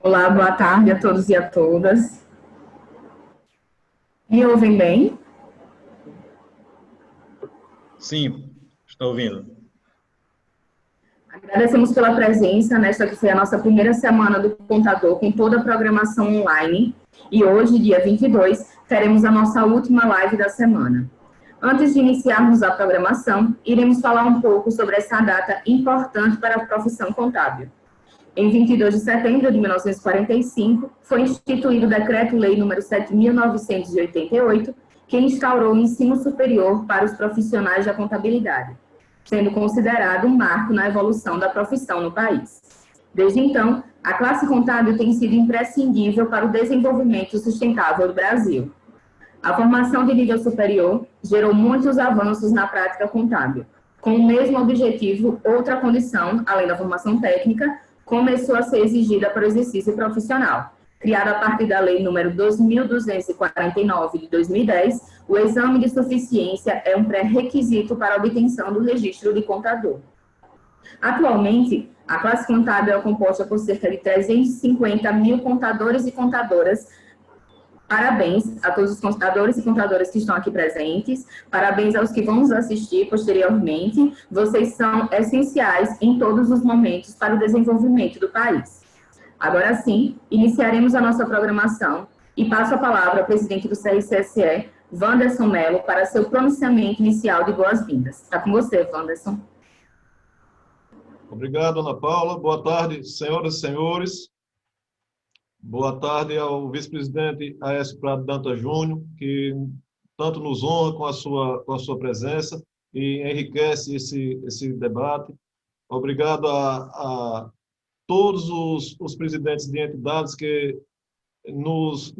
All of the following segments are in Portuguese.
Olá, boa tarde a todos e a todas. Me ouvem bem? Sim, estou ouvindo. Agradecemos pela presença nesta que foi a nossa primeira semana do Contador com toda a programação online. E hoje, dia 22, teremos a nossa última live da semana. Antes de iniciarmos a programação, iremos falar um pouco sobre essa data importante para a profissão contábil. Em 22 de setembro de 1945, foi instituído o Decreto-Lei nº 7.988, que instaurou o ensino superior para os profissionais da contabilidade, sendo considerado um marco na evolução da profissão no país. Desde então, a classe contábil tem sido imprescindível para o desenvolvimento sustentável do Brasil. A formação de nível superior gerou muitos avanços na prática contábil. Com o mesmo objetivo, outra condição, além da formação técnica, começou a ser exigida para o exercício profissional. Criado a partir da Lei nº 2.249 de 2010, o exame de suficiência é um pré-requisito para a obtenção do registro de contador. Atualmente, a classe contábil é composta por cerca de 350 mil contadores e contadoras. Parabéns a todos os contadores e contadoras que estão aqui presentes. Parabéns aos que vão nos assistir posteriormente. Vocês são essenciais em todos os momentos para o desenvolvimento do país. Agora sim, iniciaremos a nossa programação e passo a palavra ao presidente do CRCSE, Wanderson Mello, para seu pronunciamento inicial de boas-vindas. Está com você, Wanderson. Obrigado, Ana Paula. Boa tarde, senhoras e senhores. Boa tarde ao vice-presidente Aécio Prado Dantas Júnior, que tanto nos honra com a sua presença e enriquece esse debate. Obrigado a todos os presidentes de entidades que nos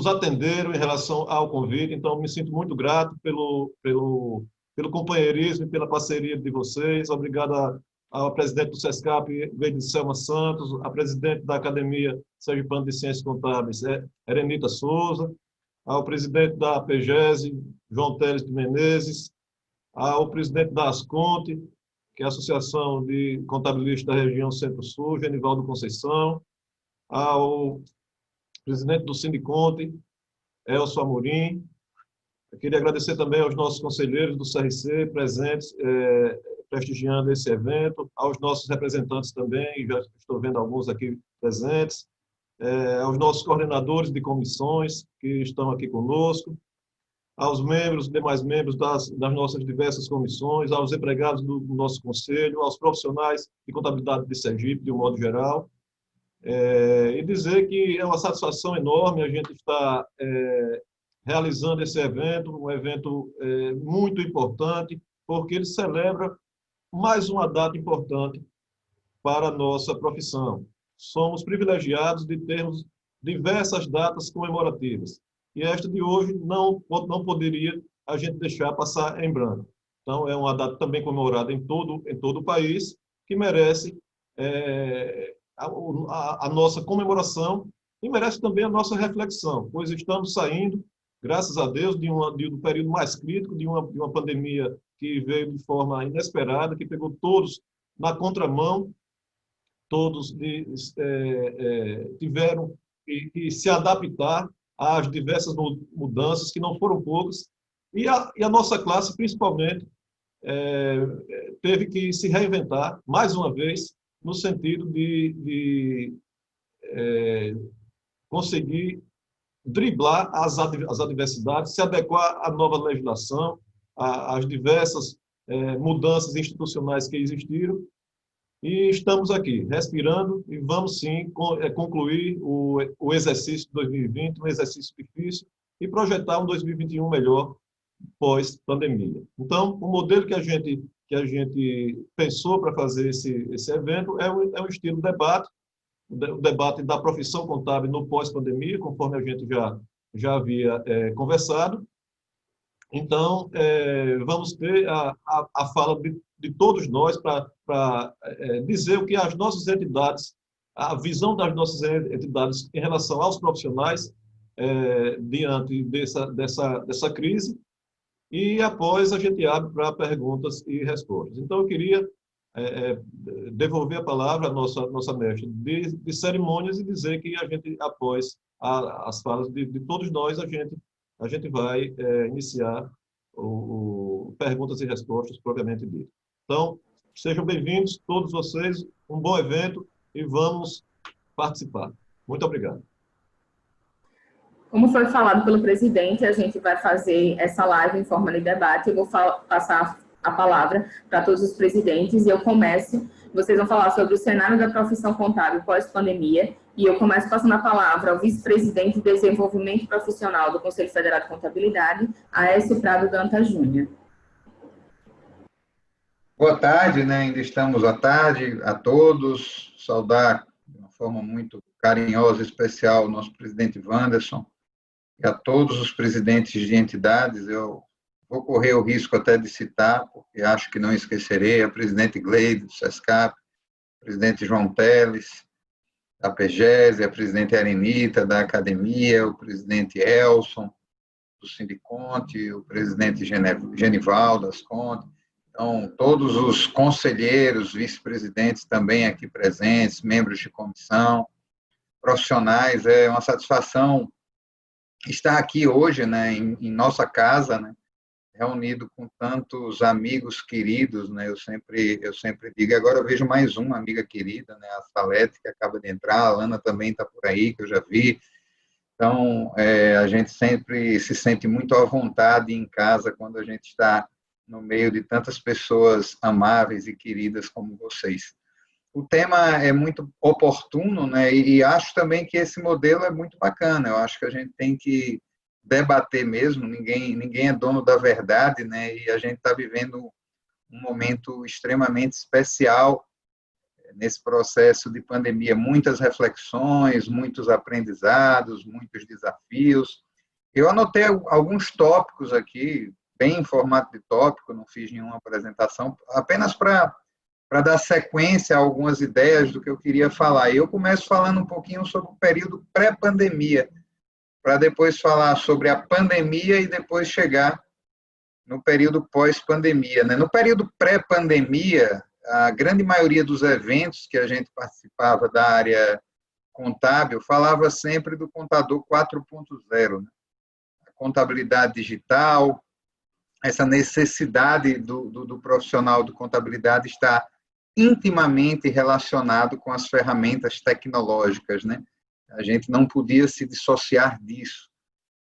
atenderam em relação ao convite. Então, me sinto muito grato pelo companheirismo e pela parceria de vocês. Obrigado ao presidente do SESCAP, Gleide Selma Santos, a presidente da Academia Sergipana de Ciências Contábeis, Erenita Souza, ao presidente da APGESE, João Teles de Menezes, ao presidente da Asconte, que é a Associação de Contabilistas da Região Centro-Sul, Genivaldo Conceição, ao presidente do Sindiconte, Elcio Amorim. Eu queria agradecer também aos nossos conselheiros do CRC presentes, prestigiando esse evento, aos nossos representantes também, já estou vendo alguns aqui presentes, aos nossos coordenadores de comissões que estão aqui conosco, aos membros, demais membros das nossas diversas comissões, aos empregados do nosso conselho, aos profissionais de contabilidade de Sergipe, de um modo geral, e dizer que é uma satisfação enorme a gente estar realizando esse evento, um evento muito importante, porque ele celebra mais uma data importante para a nossa profissão. Somos privilegiados de termos diversas datas comemorativas, e esta de hoje não poderia a gente deixar passar em branco. Então, é uma data também comemorada em todo o país, que merece a nossa comemoração e merece também a nossa reflexão, pois estamos saindo, graças a Deus, de um período mais crítico, de uma pandemia que veio de forma inesperada, que pegou todos na contramão, todos tiveram que se adaptar às diversas mudanças, que não foram poucas, e a nossa classe, principalmente, teve que se reinventar, mais uma vez, no sentido de conseguir driblar as adversidades, se adequar à nova legislação, às diversas mudanças institucionais que existiram, e estamos aqui, respirando, e vamos sim concluir o exercício de 2020, um exercício difícil, e projetar um 2021 melhor pós-pandemia. Então, o modelo que a gente pensou para fazer esse evento é um estilo debate, o debate da profissão contábil no pós-pandemia, conforme a gente já havia conversado. Então, vamos ter a fala de todos nós para dizer o que as nossas entidades, a visão das nossas entidades em relação aos profissionais diante dessa crise, e após a gente abre para perguntas e respostas. Então, eu queria devolver a palavra à nossa mestre de cerimônias e dizer que a gente, após as falas de todos nós, a gente vai iniciar o perguntas e respostas propriamente dito. Então, sejam bem-vindos todos vocês, um bom evento e vamos participar. Muito obrigado. Como foi falado pelo presidente, a gente vai fazer essa live em forma de debate. Eu vou passar a palavra para todos os presidentes e eu começo. Vocês vão falar sobre o cenário da profissão contábil pós-pandemia e eu começo passando a palavra ao vice-presidente de Desenvolvimento Profissional do Conselho Federal de Contabilidade, Aécio Prado Dantas Júnior. Boa tarde, né? Ainda estamos à tarde a todos. Saudar de uma forma muito carinhosa e especial o nosso presidente Wanderson e a todos os presidentes de entidades. Eu vou correr o risco até de citar, porque acho que não esquecerei, a presidente Gleide, do SESCAP, o presidente João Teles, da PEGESE, a presidente Arenita, da Academia, o presidente Elson, do Sindiconte, o presidente Genival, das Conte. Então, todos os conselheiros, vice-presidentes também aqui presentes, membros de comissão, profissionais, é uma satisfação estar aqui hoje, né, em nossa casa, né, reunido com tantos amigos queridos, né, eu sempre digo, agora eu vejo mais uma amiga querida, né, a Salete, que acaba de entrar, a Lana também está por aí, que eu já vi. Então, a gente sempre se sente muito à vontade em casa quando a gente está no meio de tantas pessoas amáveis e queridas como vocês. O tema é muito oportuno, né, e acho também que esse modelo é muito bacana. Eu acho que a gente tem que debater mesmo, ninguém é dono da verdade, né, e a gente está vivendo um momento extremamente especial nesse processo de pandemia, muitas reflexões, muitos aprendizados, muitos desafios. Eu anotei alguns tópicos aqui, bem em formato de tópico, não fiz nenhuma apresentação, apenas para dar sequência a algumas ideias do que eu queria falar. E eu começo falando um pouquinho sobre o período pré-pandemia, para depois falar sobre a pandemia e depois chegar no período pós-pandemia, né? No período pré-pandemia, a grande maioria dos eventos que a gente participava da área contábil falava sempre do contador 4.0, né? A contabilidade digital, essa necessidade do profissional de contabilidade está intimamente relacionado com as ferramentas tecnológicas, né? A gente não podia se dissociar disso.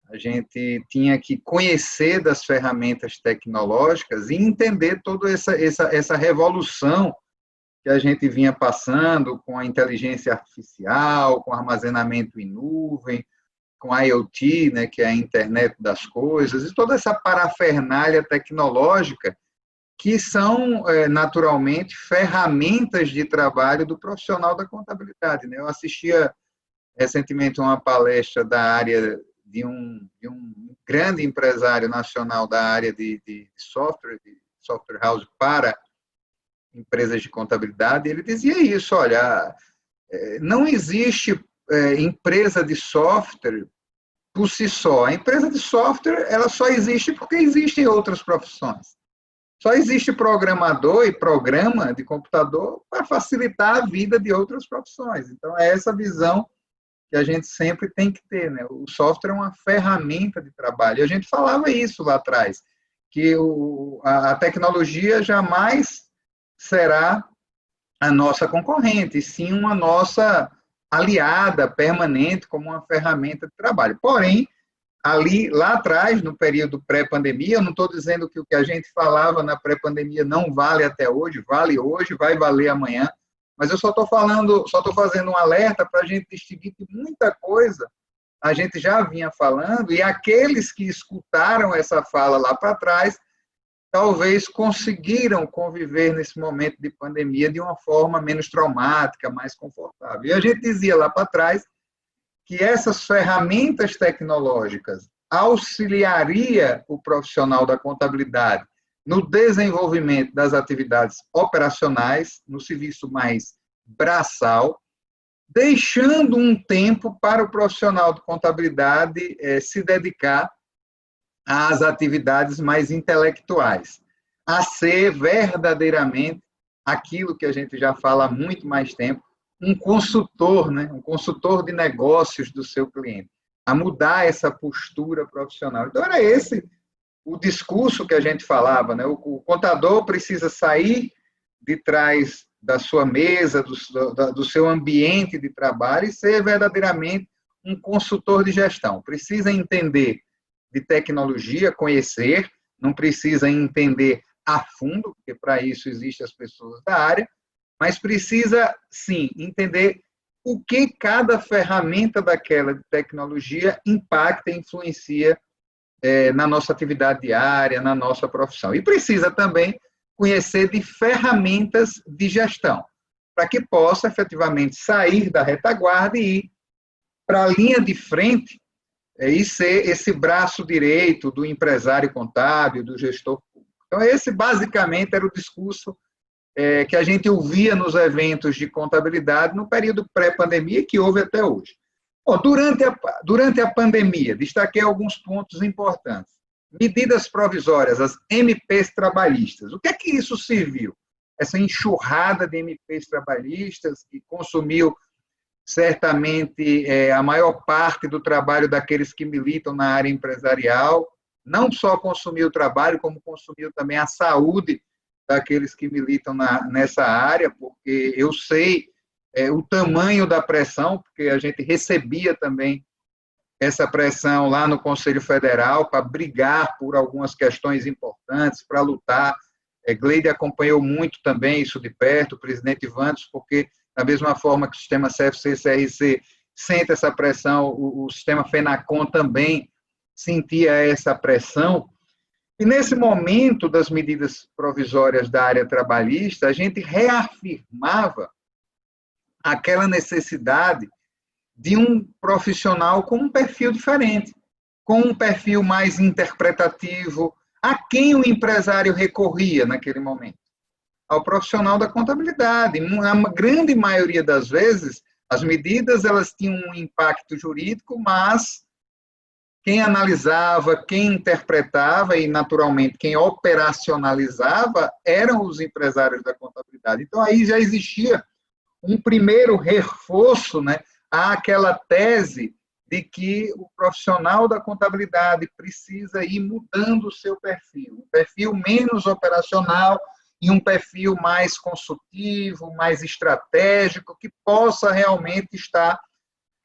A gente tinha que conhecer das ferramentas tecnológicas e entender toda essa revolução que a gente vinha passando com a inteligência artificial, com armazenamento em nuvem, com a IoT, né, que é a internet das coisas, e toda essa parafernália tecnológica que são, naturalmente, ferramentas de trabalho do profissional da contabilidade, né? Eu assistia recentemente uma palestra da área de um grande empresário nacional da área de software house para empresas de contabilidade, e ele dizia isso, olha, não existe empresa de software por si só. A empresa de software, ela só existe porque existem outras profissões. Só existe programador e programa de computador para facilitar a vida de outras profissões. Então, é essa visão que a gente sempre tem que ter, né? O software é uma ferramenta de trabalho. E a gente falava isso lá atrás, que a tecnologia jamais será a nossa concorrente, e sim uma nossa aliada permanente como uma ferramenta de trabalho. Porém, lá atrás, no período pré-pandemia, eu não estou dizendo que o que a gente falava na pré-pandemia não vale até hoje, vale hoje, vai valer amanhã, mas eu só estou fazendo um alerta para a gente distinguir que muita coisa a gente já vinha falando, e aqueles que escutaram essa fala lá para trás, talvez conseguiram conviver nesse momento de pandemia de uma forma menos traumática, mais confortável. E a gente dizia lá para trás que essas ferramentas tecnológicas auxiliaria o profissional da contabilidade no desenvolvimento das atividades operacionais, no serviço mais braçal, deixando um tempo para o profissional de contabilidade se dedicar às atividades mais intelectuais, a ser verdadeiramente aquilo que a gente já fala há muito mais tempo, um consultor, né? Um consultor de negócios do seu cliente, a mudar essa postura profissional. Então, era esse o discurso que a gente falava, né? O contador precisa sair de trás da sua mesa, do seu ambiente de trabalho e ser verdadeiramente um consultor de gestão. Precisa entender de tecnologia, conhecer, não precisa entender a fundo, porque para isso existem as pessoas da área, mas precisa, sim, entender o que cada ferramenta daquela tecnologia impacta e influencia na nossa atividade diária, na nossa profissão. E precisa também conhecer de ferramentas de gestão, para que possa efetivamente sair da retaguarda e ir para a linha de frente e ser esse braço direito do empresário contábil, do gestor público. Então, esse basicamente era o discurso que a gente ouvia nos eventos de contabilidade no período pré-pandemia que houve até hoje. Bom, durante a pandemia, destaquei alguns pontos importantes. Medidas provisórias, as MPs trabalhistas. O que é que isso serviu? Essa enxurrada de MPs trabalhistas que consumiu certamente a maior parte do trabalho daqueles que militam na área empresarial, não só consumiu o trabalho, como consumiu também a saúde daqueles que militam nessa área, porque eu sei o tamanho da pressão, porque a gente recebia também essa pressão lá no Conselho Federal para brigar por algumas questões importantes, para lutar. Gleide acompanhou muito também isso de perto, o presidente Wanderson, porque da mesma forma que o sistema CFC e CRC sente essa pressão, o sistema FENACON também sentia essa pressão. E nesse momento das medidas provisórias da área trabalhista, a gente reafirmava aquela necessidade de um profissional com um perfil diferente, com um perfil mais interpretativo, a quem o empresário recorria naquele momento? Ao profissional da contabilidade. Na grande maioria das vezes, as medidas elas tinham um impacto jurídico, mas quem analisava, quem interpretava e, naturalmente, quem operacionalizava eram os empresários da contabilidade. Então, aí já existia um primeiro reforço, né, àquela tese de que o profissional da contabilidade precisa ir mudando o seu perfil, um perfil menos operacional e um perfil mais consultivo, mais estratégico, que possa realmente estar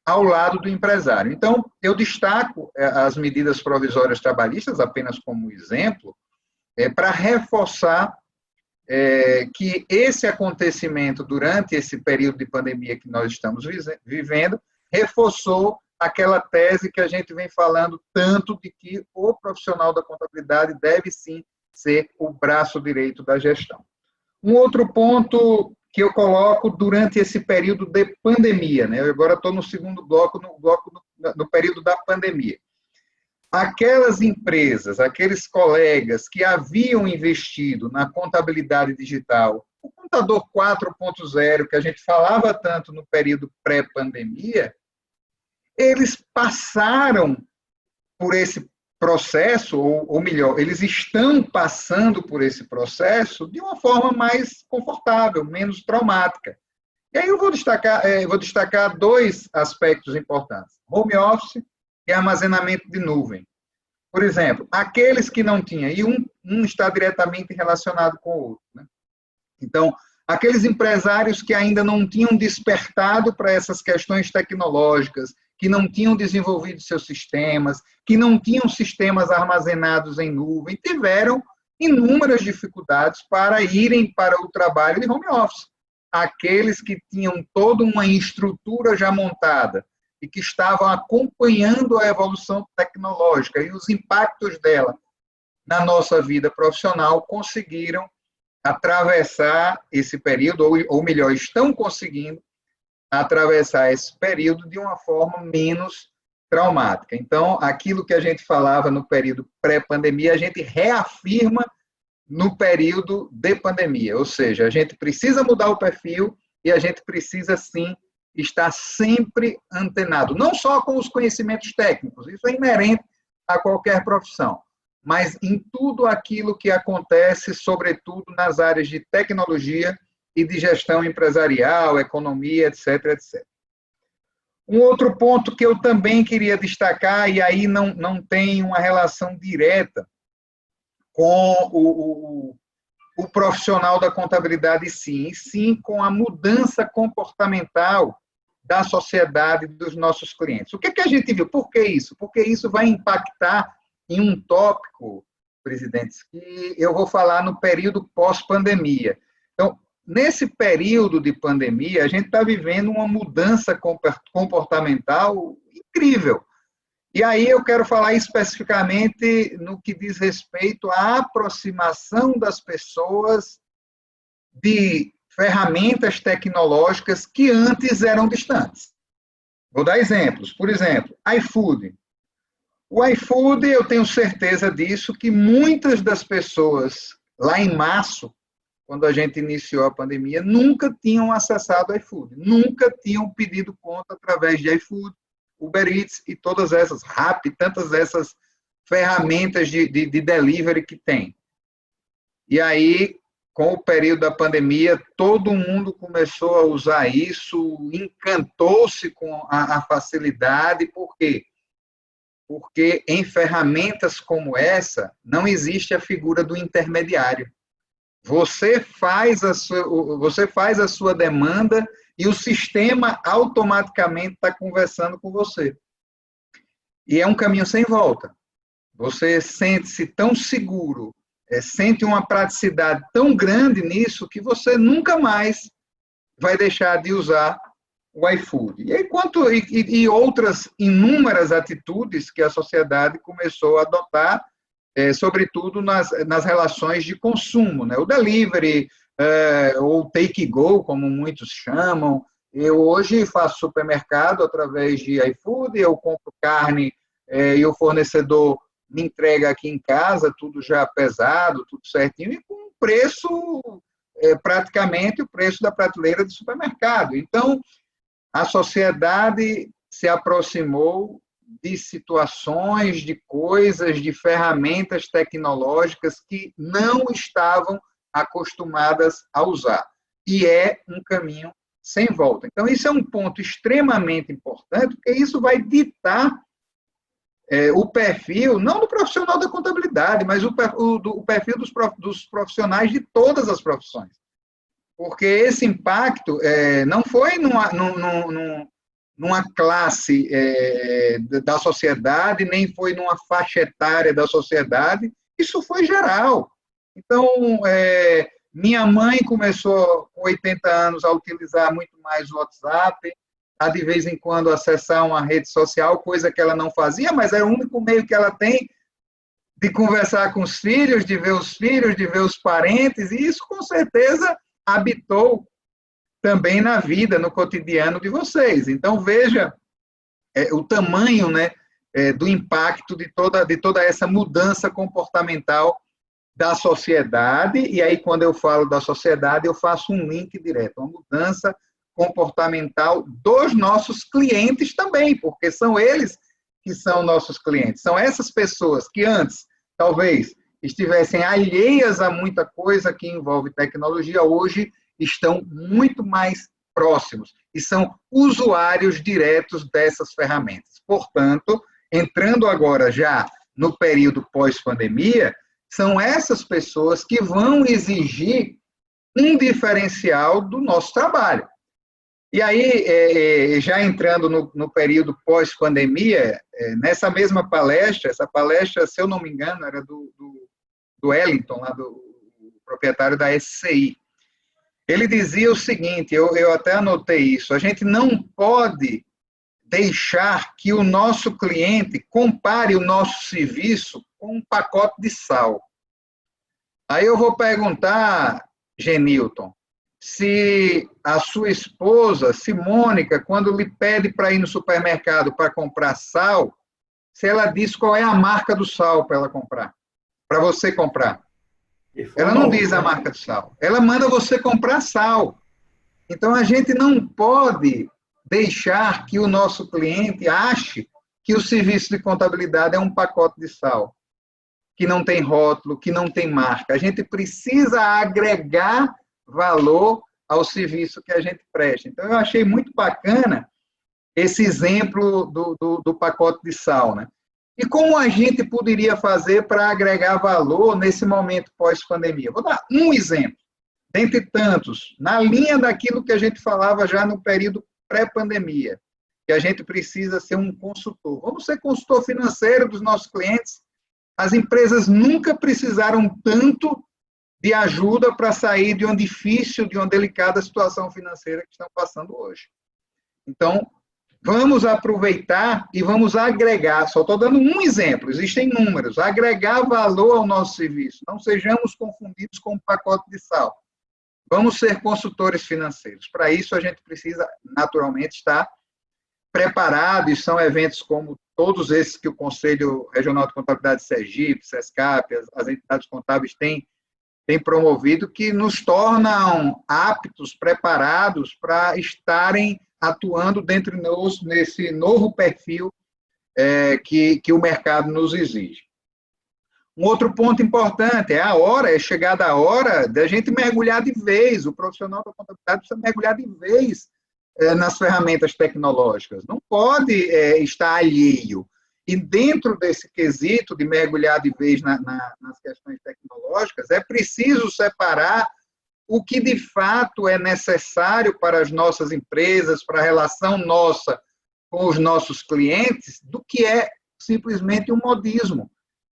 ao lado do empresário. Então, eu destaco as medidas provisórias trabalhistas apenas como exemplo, para reforçar que esse acontecimento durante esse período de pandemia que nós estamos vivendo reforçou aquela tese que a gente vem falando tanto de que o profissional da contabilidade deve sim ser o braço direito da gestão. Um outro ponto que eu coloco durante esse período de pandemia, né? Eu agora estou no segundo bloco, no período da pandemia. Aquelas empresas, aqueles colegas que haviam investido na contabilidade digital, o contador 4.0, que a gente falava tanto no período pré-pandemia, eles passaram por esse processo, ou melhor, eles estão passando por esse processo de uma forma mais confortável, menos traumática. E aí eu vou destacar dois aspectos importantes: home office e armazenamento de nuvem. Por exemplo, aqueles que não tinham, e um está diretamente relacionado com o outro, né? Então, aqueles empresários que ainda não tinham despertado para essas questões tecnológicas, que não tinham desenvolvido seus sistemas, que não tinham sistemas armazenados em nuvem, tiveram inúmeras dificuldades para irem para o trabalho de home office. Aqueles que tinham toda uma estrutura já montada e que estavam acompanhando a evolução tecnológica e os impactos dela na nossa vida profissional, conseguiram atravessar esse período, ou melhor, estão conseguindo atravessar esse período de uma forma menos traumática. Então, aquilo que a gente falava no período pré-pandemia, a gente reafirma no período de pandemia, ou seja, a gente precisa mudar o perfil e a gente precisa, sim, estar sempre antenado, não só com os conhecimentos técnicos, isso é inerente a qualquer profissão, mas em tudo aquilo que acontece, sobretudo nas áreas de tecnologia e de gestão empresarial, economia, etc, etc. Um outro ponto que eu também queria destacar, e aí não tem uma relação direta com o profissional da contabilidade, sim, e sim com a mudança comportamental da sociedade dos nossos clientes. O que a gente viu? Por que isso? Porque isso vai impactar em um tópico, presidentes, que eu vou falar no período pós-pandemia. Então, nesse período de pandemia, a gente está vivendo uma mudança comportamental incrível. E aí eu quero falar especificamente no que diz respeito à aproximação das pessoas de ferramentas tecnológicas que antes eram distantes. Vou dar exemplos. Por exemplo, iFood. O iFood, eu tenho certeza disso, que muitas das pessoas lá em março, quando a gente iniciou a pandemia, nunca tinham acessado o iFood, nunca tinham pedido conta através de iFood, Uber Eats e todas essas, Rappi, tantas essas ferramentas de delivery que tem. E aí, com o período da pandemia, todo mundo começou a usar isso, encantou-se com a facilidade. Por quê? Porque em ferramentas como essa, não existe a figura do intermediário. Você faz a sua demanda e o sistema automaticamente está conversando com você. E é um caminho sem volta. Você sente-se tão seguro, sente uma praticidade tão grande nisso, que você nunca mais vai deixar de usar o iFood. E outras inúmeras atitudes que a sociedade começou a adotar, sobretudo nas relações de consumo, né? O delivery, ou take go, como muitos chamam. Eu hoje faço supermercado através de iFood, eu compro carne e o fornecedor me entrega aqui em casa, tudo já pesado, tudo certinho, e com um preço, praticamente o preço da prateleira de supermercado. Então, a sociedade se aproximou de situações, de coisas, de ferramentas tecnológicas que não estavam acostumadas a usar. E é um caminho sem volta. Então, isso é um ponto extremamente importante, porque isso vai ditar o perfil, não do profissional da contabilidade, mas o perfil dos profissionais de todas as profissões. Porque esse impacto não foi numa classe da sociedade, nem foi numa faixa etária da sociedade, isso foi geral. Então, minha mãe começou, com 80 anos, a utilizar muito mais o WhatsApp, a de vez em quando acessar uma rede social, coisa que ela não fazia, mas é o único meio que ela tem de conversar com os filhos, de ver os filhos, de ver os parentes, e isso, com certeza, habitou também na vida, no cotidiano de vocês. Então, veja o tamanho, né, do impacto de toda essa mudança comportamental da sociedade, e aí, quando eu falo da sociedade, eu faço um link direto, uma mudança comportamental dos nossos clientes também, porque são eles que são nossos clientes. São essas pessoas que antes, talvez, estivessem alheias a muita coisa que envolve tecnologia, hoje estão muito mais próximos e são usuários diretos dessas ferramentas. Portanto, entrando agora já no período pós-pandemia, são essas pessoas que vão exigir um diferencial do nosso trabalho. E aí, já entrando no período pós-pandemia, nessa mesma palestra, essa palestra, se eu não me engano, era do Wellington, lá do proprietário da SCI. Ele dizia o seguinte, eu até anotei isso, a gente não pode deixar que o nosso cliente compare o nosso serviço com um pacote de sal. Aí eu vou perguntar, Genilton, se a sua esposa, Simônica, quando lhe pede para ir no supermercado para comprar sal, se ela diz qual é a marca do sal para ela comprar, para você comprar. Ela não diz a marca do sal, ela manda você comprar sal. Então, a gente não pode deixar que o nosso cliente ache que o serviço de contabilidade é um pacote de sal, que não tem rótulo, que não tem marca. A gente precisa agregar valor ao serviço que a gente presta. Então, eu achei muito bacana esse exemplo do pacote de sal, né? E como a gente poderia fazer para agregar valor nesse momento pós-pandemia? Vou dar um exemplo, dentre tantos, na linha daquilo que a gente falava já no período pré-pandemia, que a gente precisa ser um consultor. Vamos ser consultor financeiro dos nossos clientes. As empresas nunca precisaram tanto de ajuda para sair de uma difícil, de uma delicada situação financeira que estão passando hoje. Então, vamos aproveitar e vamos agregar, só estou dando um exemplo, existem números, agregar valor ao nosso serviço. Não sejamos confundidos com um pacote de sal. Vamos ser consultores financeiros. Para isso, a gente precisa, naturalmente, estar preparado, e são eventos como todos esses que o Conselho Regional de Contabilidade de Sergipe, SESCAP, as entidades contábeis têm promovido, que nos tornam aptos, preparados para estarem atuando dentro nesse novo perfil que o mercado nos exige. Um outro ponto importante é chegada a hora da gente mergulhar de vez, o profissional da contabilidade precisa mergulhar de vez nas ferramentas tecnológicas, não pode estar alheio. E dentro desse quesito de mergulhar de vez nas questões tecnológicas, é preciso separar o que de fato é necessário para as nossas empresas, para a relação nossa com os nossos clientes, do que é simplesmente um modismo.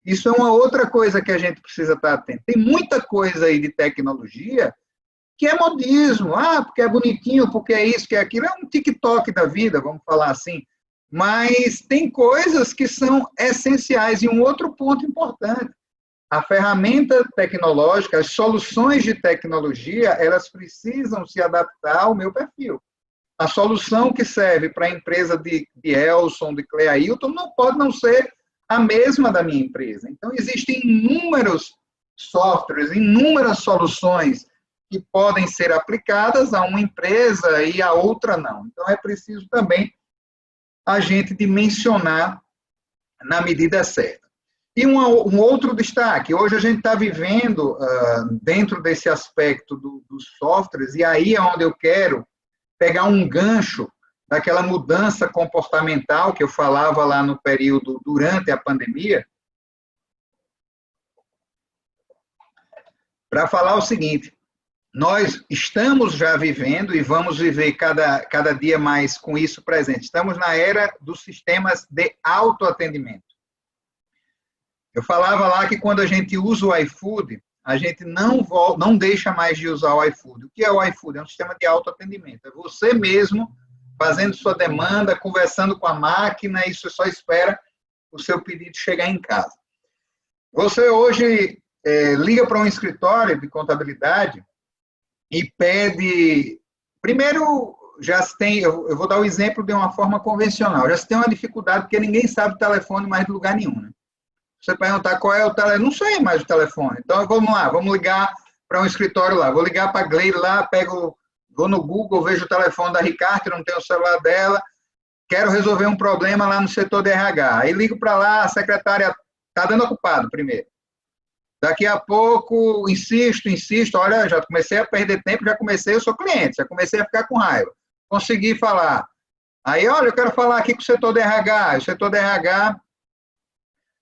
Isso é uma outra coisa que a gente precisa estar atento. Tem muita coisa aí de tecnologia que é modismo, porque é bonitinho, porque é isso, que é aquilo, é um TikTok da vida, vamos falar assim. Mas tem coisas que são essenciais. E um outro ponto importante, a ferramenta tecnológica, as soluções de tecnologia, elas precisam se adaptar ao meu perfil. A solução que serve para a empresa de Elson, de Cleailton, não pode não ser a mesma da minha empresa. Então, existem inúmeros softwares, inúmeras soluções que podem ser aplicadas a uma empresa e a outra não. Então, é preciso também a gente dimensionar na medida certa. E um outro destaque, hoje a gente está vivendo, dentro desse aspecto dos softwares, e aí é onde eu quero pegar um gancho daquela mudança comportamental que eu falava lá no período durante a pandemia, para falar o seguinte: nós estamos já vivendo e vamos viver cada dia mais com isso presente. Estamos na era dos sistemas de autoatendimento. Eu falava lá que quando a gente usa o iFood, a gente não deixa mais de usar o iFood. O que é o iFood? É um sistema de autoatendimento. É você mesmo fazendo sua demanda, conversando com a máquina, e você só espera o seu pedido chegar em casa. Você hoje liga para um escritório de contabilidade e pede... Primeiro, já se tem... Eu vou dar o exemplo de uma forma convencional. Já se tem uma dificuldade, porque ninguém sabe o telefone mais de lugar nenhum, né? Você perguntar qual é o telefone, não sei mais o telefone. Então, vamos lá, vamos ligar para um escritório lá. Vou ligar para a Gleide lá, vou no Google, vejo o telefone da Ricardo, não tenho o celular dela, quero resolver um problema lá no setor de RH. Aí ligo para lá, a secretária está dando ocupado primeiro. Daqui a pouco, insisto, olha, já comecei a perder tempo, eu sou cliente, já comecei a ficar com raiva. Consegui falar. Aí, olha, eu quero falar aqui com o setor de RH, o setor de RH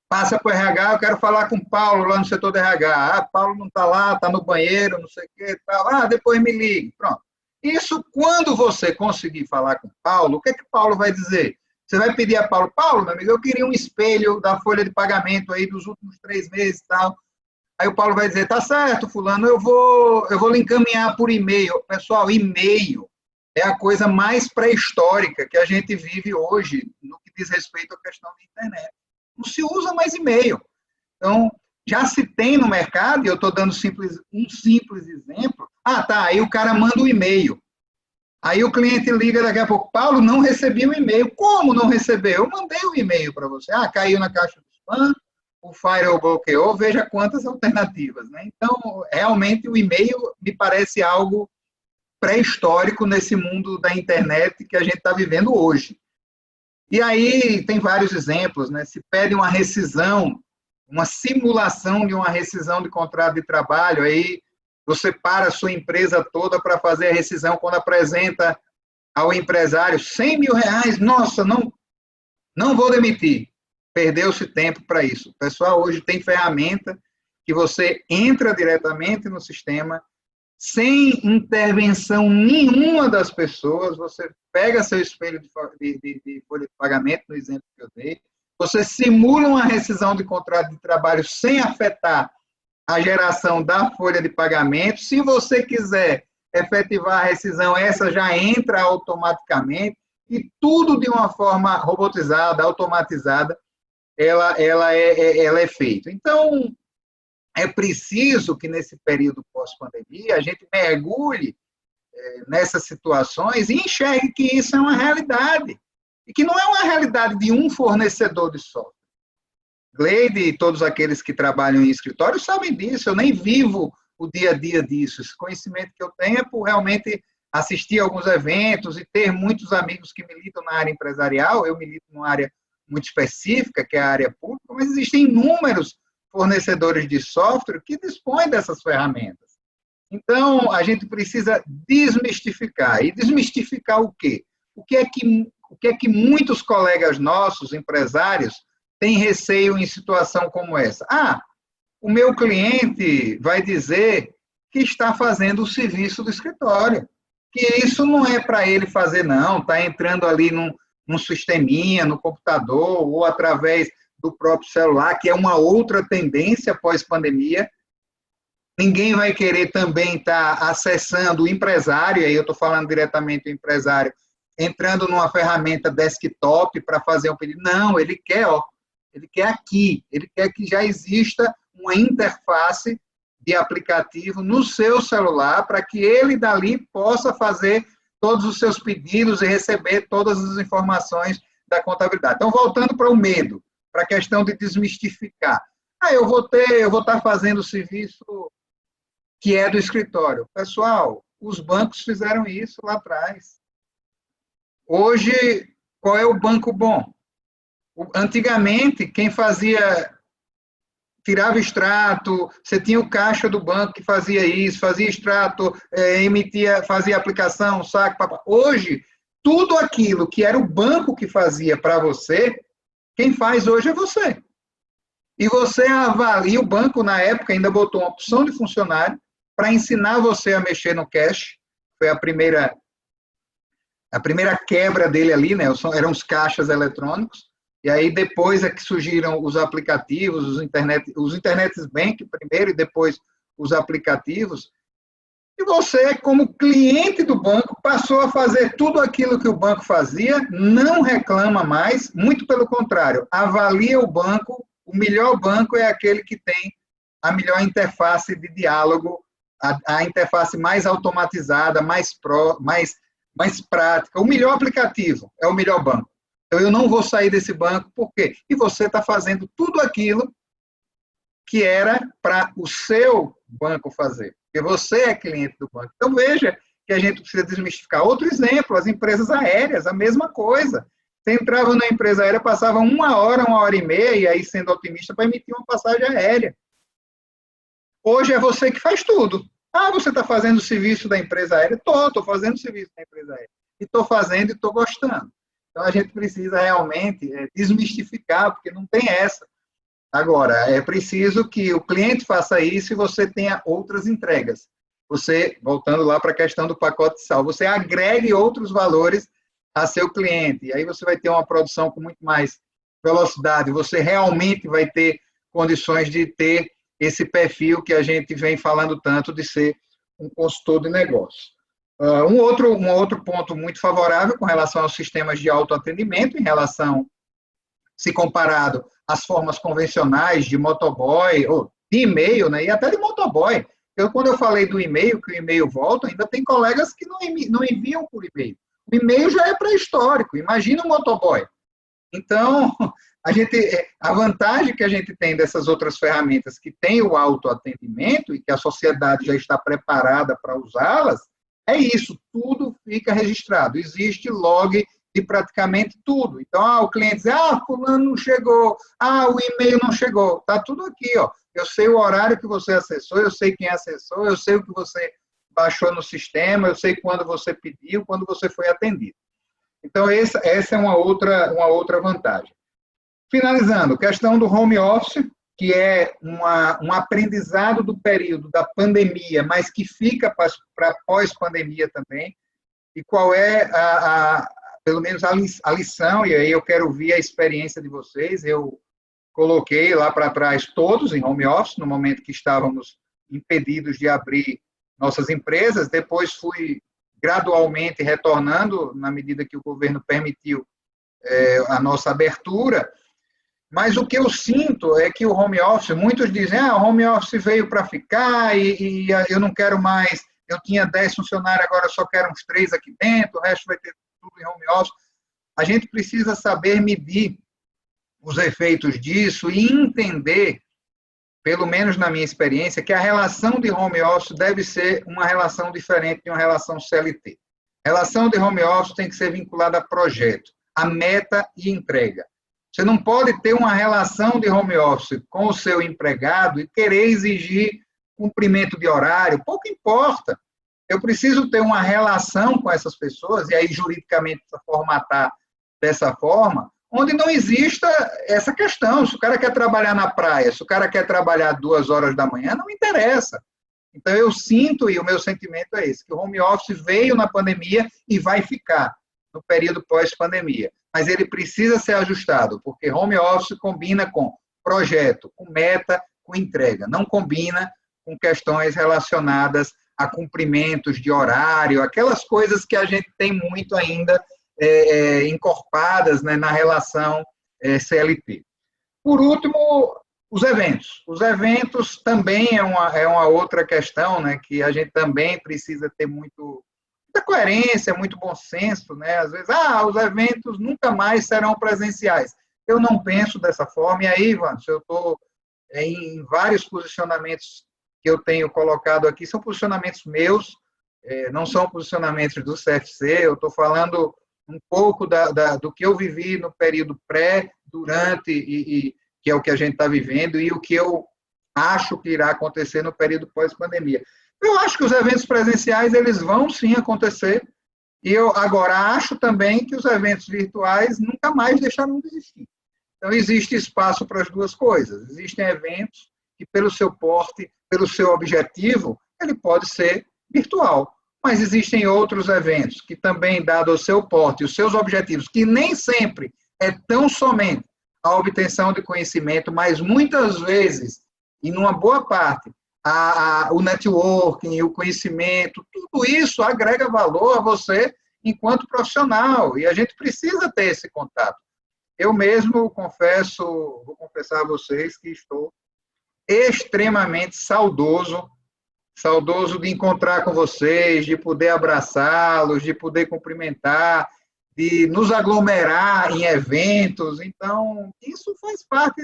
passa para o RH, eu quero falar com o Paulo lá no setor de RH. Paulo não está lá, está no banheiro, não sei o que, tal. Depois me ligue. Pronto. Isso, quando você conseguir falar com o Paulo, o que é que o Paulo vai dizer? Você vai pedir a Paulo, meu amigo, eu queria um espelho da folha de pagamento aí dos últimos 3 meses e tal. Aí o Paulo vai dizer, tá certo, fulano, eu vou lhe encaminhar por e-mail. Pessoal, e-mail é a coisa mais pré-histórica que a gente vive hoje no que diz respeito à questão da internet. Não se usa mais e-mail. Então, já se tem no mercado, e eu estou dando um simples exemplo. Aí o cara manda um e-mail. Aí o cliente liga daqui a pouco, Paulo, não recebi o e-mail. Como não recebeu? Eu mandei o e-mail para você. Caiu na caixa do spam, o firewall bloqueou, veja quantas alternativas, né? Então, realmente, o e-mail me parece algo pré-histórico nesse mundo da internet que a gente está vivendo hoje. E aí tem vários exemplos, né? Se pede uma rescisão, uma simulação de uma rescisão de contrato de trabalho, aí você para a sua empresa toda para fazer a rescisão quando apresenta ao empresário R$ 100.000, nossa, não vou demitir. Perdeu-se tempo para isso. O pessoal hoje tem ferramenta que você entra diretamente no sistema, sem intervenção nenhuma das pessoas, você pega seu espelho de folha de pagamento, no exemplo que eu dei, você simula uma rescisão de contrato de trabalho sem afetar a geração da folha de pagamento. Se você quiser efetivar a rescisão, essa já entra automaticamente, e tudo de uma forma robotizada, automatizada, ela é feita. Então, é preciso que, nesse período pós-pandemia, a gente mergulhe nessas situações e enxergue que isso é uma realidade. E que não é uma realidade de um fornecedor de software. Gleide e todos aqueles que trabalham em escritório sabem disso. Eu nem vivo o dia a dia disso. Esse conhecimento que eu tenho é por realmente assistir a alguns eventos e ter muitos amigos que militam na área empresarial. Eu milito numa área muito específica, que é a área pública, mas existem inúmeros fornecedores de software que dispõem dessas ferramentas. Então, a gente precisa desmistificar. E desmistificar o quê? O que é que muitos colegas nossos, empresários, têm receio em situação como essa? O meu cliente vai dizer que está fazendo o serviço do escritório, que isso não é para ele fazer, não, está entrando ali num sisteminha, no computador, ou através do próprio celular, que é uma outra tendência pós-pandemia. Ninguém vai querer também estar acessando o empresário, e aí eu estou falando diretamente do empresário, entrando numa ferramenta desktop para fazer um pedido. Não, ele quer aqui, ele quer que já exista uma interface de aplicativo no seu celular, para que ele dali possa fazer todos os seus pedidos e receber todas as informações da contabilidade. Então, voltando para o medo, para a questão de desmistificar. Eu vou estar fazendo o serviço que é do escritório. Pessoal, os bancos fizeram isso lá atrás. Hoje, qual é o banco bom? Antigamente, quem tirava extrato, você tinha o caixa do banco que fazia isso, fazia extrato, fazia aplicação, saque, papá. Hoje, tudo aquilo que era o banco que fazia para você, quem faz hoje é você. E você avalia, o banco, na época, ainda botou uma opção de funcionário para ensinar você a mexer no cash. Foi a primeira quebra dele ali, né? Eram os caixas eletrônicos. E aí, depois é que surgiram os aplicativos, os Internet Bank primeiro e depois os aplicativos. E você, como cliente do banco, passou a fazer tudo aquilo que o banco fazia, não reclama mais, muito pelo contrário, avalia o banco. O melhor banco é aquele que tem a melhor interface de diálogo, a interface mais automatizada, mais prática. O melhor aplicativo é o melhor banco. Então, eu não vou sair desse banco, por quê? E você está fazendo tudo aquilo que era para o seu banco fazer, porque você é cliente do banco. Então, veja que a gente precisa desmistificar. Outro exemplo, as empresas aéreas, a mesma coisa. Você entrava na empresa aérea, passava 1 hora, 1 hora e meia, e aí, sendo otimista, para emitir uma passagem aérea. Hoje é você que faz tudo. Você está fazendo o serviço da empresa aérea? Estou fazendo o serviço da empresa aérea. E estou fazendo e estou gostando. Então, a gente precisa realmente desmistificar, porque não tem essa. Agora, é preciso que o cliente faça isso e você tenha outras entregas. Você, voltando lá para a questão do pacote de sal, você agregue outros valores a seu cliente. E aí você vai ter uma produção com muito mais velocidade. Você realmente vai ter condições de ter esse perfil que a gente vem falando tanto de ser um consultor de negócio. Um outro ponto muito favorável com relação aos sistemas de autoatendimento, em relação, se comparado às formas convencionais de motoboy, ou de e-mail, né, e até de motoboy. Quando eu falei do e-mail, que o e-mail volta, ainda tem colegas que não enviam por e-mail. O e-mail já é pré-histórico, imagina o motoboy. Então, a vantagem que a gente tem dessas outras ferramentas que tem o autoatendimento e que a sociedade já está preparada para usá-las, é isso, tudo fica registrado. Existe log de praticamente tudo. Então, o cliente diz, fulano não chegou, o e-mail não chegou. Está tudo aqui, ó. Eu sei o horário que você acessou, eu sei quem acessou, eu sei o que você baixou no sistema, eu sei quando você pediu, quando você foi atendido. Então, essa é uma outra vantagem. Finalizando, questão do home office, que é um aprendizado do período da pandemia, mas que fica para pós-pandemia também. E qual é, pelo menos, a lição, e aí eu quero ouvir a experiência de vocês. Eu coloquei lá para trás todos em home office, no momento que estávamos impedidos de abrir nossas empresas, depois fui gradualmente retornando, na medida que o governo permitiu a nossa abertura. Mas o que eu sinto é que o home office, muitos dizem, o home office veio para ficar e eu não quero mais, eu tinha 10 funcionários, agora eu só quero uns 3 aqui dentro, o resto vai ter tudo em home office. A gente precisa saber medir os efeitos disso e entender, pelo menos na minha experiência, que a relação de home office deve ser uma relação diferente de uma relação CLT. A relação de home office tem que ser vinculada a projeto, a meta e entrega. Você não pode ter uma relação de home office com o seu empregado e querer exigir cumprimento de horário, pouco importa. Eu preciso ter uma relação com essas pessoas, e aí juridicamente formatar dessa forma, onde não exista essa questão. Se o cara quer trabalhar na praia, se o cara quer trabalhar 2 horas da manhã, não me interessa. Então, eu sinto, e o meu sentimento é esse, que o home office veio na pandemia e vai ficar no período pós-pandemia. Mas ele precisa ser ajustado, porque home office combina com projeto, com meta, com entrega. Não combina com questões relacionadas a cumprimentos de horário, aquelas coisas que a gente tem muito ainda encorpadas, né, na relação CLT. Por último, os eventos. Os eventos também é uma outra questão, né, que a gente também precisa ter muita coerência, muito bom senso, né? Às vezes, os eventos nunca mais serão presenciais. Eu não penso dessa forma, e aí, Ivan, eu estou em vários posicionamentos que eu tenho colocado aqui, são posicionamentos meus, não são posicionamentos do CFC, eu estou falando um pouco do que eu vivi no período pré, durante, e que é o que a gente está vivendo, e o que eu acho que irá acontecer no período pós-pandemia. Eu acho que os eventos presenciais, eles vão sim acontecer, e eu agora acho também que os eventos virtuais nunca mais deixarão de existir. Então, existe espaço para as duas coisas. Existem eventos que, pelo seu porte, pelo seu objetivo, ele pode ser virtual. Mas existem outros eventos que também, dado o seu porte e os seus objetivos, que nem sempre é tão somente a obtenção de conhecimento, mas muitas vezes, e numa boa parte, o networking, o conhecimento, tudo isso agrega valor a você enquanto profissional, e a gente precisa ter esse contato. Eu mesmo vou confessar a vocês que estou extremamente saudoso de encontrar com vocês, de poder abraçá-los, de poder cumprimentar, de nos aglomerar em eventos. Então, isso faz parte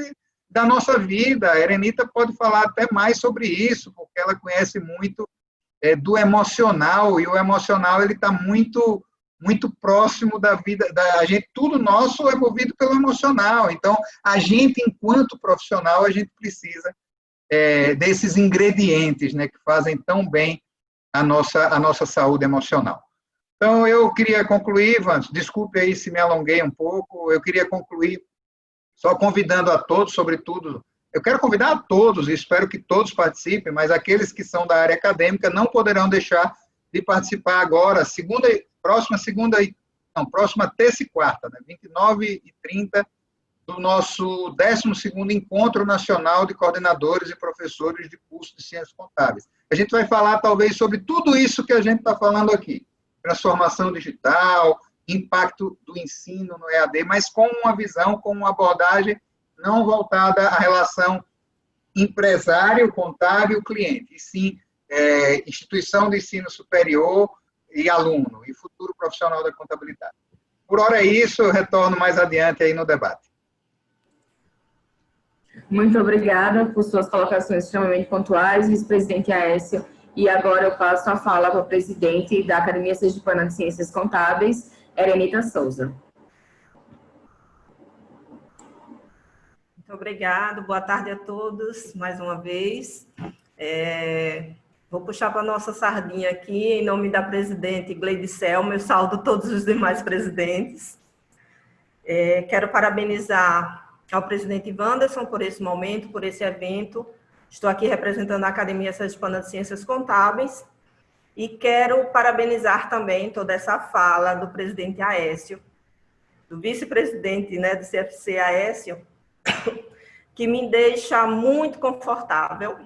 da nossa vida. A Erenita pode falar até mais sobre isso, porque ela conhece muito do emocional, e o emocional ele está muito próximo da vida da gente. Tudo nosso é movido pelo emocional. Então, a gente, enquanto profissional, a gente precisa desses ingredientes, né, que fazem tão bem a nossa saúde emocional. Então, eu queria concluir, Ivan, desculpe aí se me alonguei um pouco, eu queria concluir só convidando a todos, sobretudo, eu quero convidar a todos, e espero que todos participem, mas aqueles que são da área acadêmica não poderão deixar de participar agora, próxima terça e quarta, né, 29 e 30, do nosso 12º Encontro Nacional de Coordenadores e Professores de Curso de Ciências Contábeis. A gente vai falar, talvez, sobre tudo isso que a gente está falando aqui. Transformação digital, impacto do ensino no EAD, mas com uma visão, com uma abordagem não voltada à relação empresário, contábil, cliente, e sim instituição de ensino superior e aluno, e futuro profissional da contabilidade. Por hora é isso, eu retorno mais adiante aí no debate. Muito obrigada por suas colocações extremamente pontuais, vice-presidente Aécio. E agora eu passo a fala para a presidente da Academia Sergipana de Ciências Contábeis, Erenita Souza. Muito Obrigado, boa tarde a todos, mais uma vez. Vou puxar para a nossa sardinha aqui, em nome da presidente Gleide Selma, eu saúdo todos os demais presidentes. Quero parabenizar ao presidente Wanderson por esse momento, por esse evento. Estou aqui representando a Academia Sergipana de Ciências Contábeis e quero parabenizar também toda essa fala do presidente Aécio, do vice-presidente, né, do CFC Aécio, que me deixa muito confortável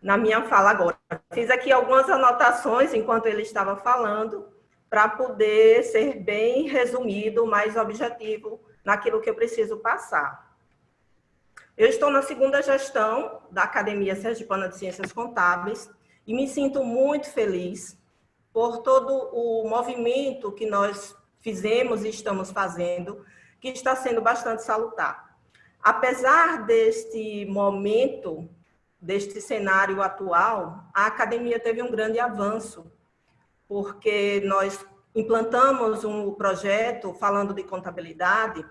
na minha fala agora. Fiz aqui algumas anotações enquanto ele estava falando, para poder ser bem resumido, mais objetivo naquilo que eu preciso passar. Eu estou na segunda gestão da Academia Sergipana de Ciências Contábeis e me sinto muito feliz por todo o movimento que nós fizemos e estamos fazendo, que está sendo bastante salutar. Apesar deste momento, deste cenário atual, a academia teve um grande avanço, porque nós implantamos um projeto falando de contabilidade,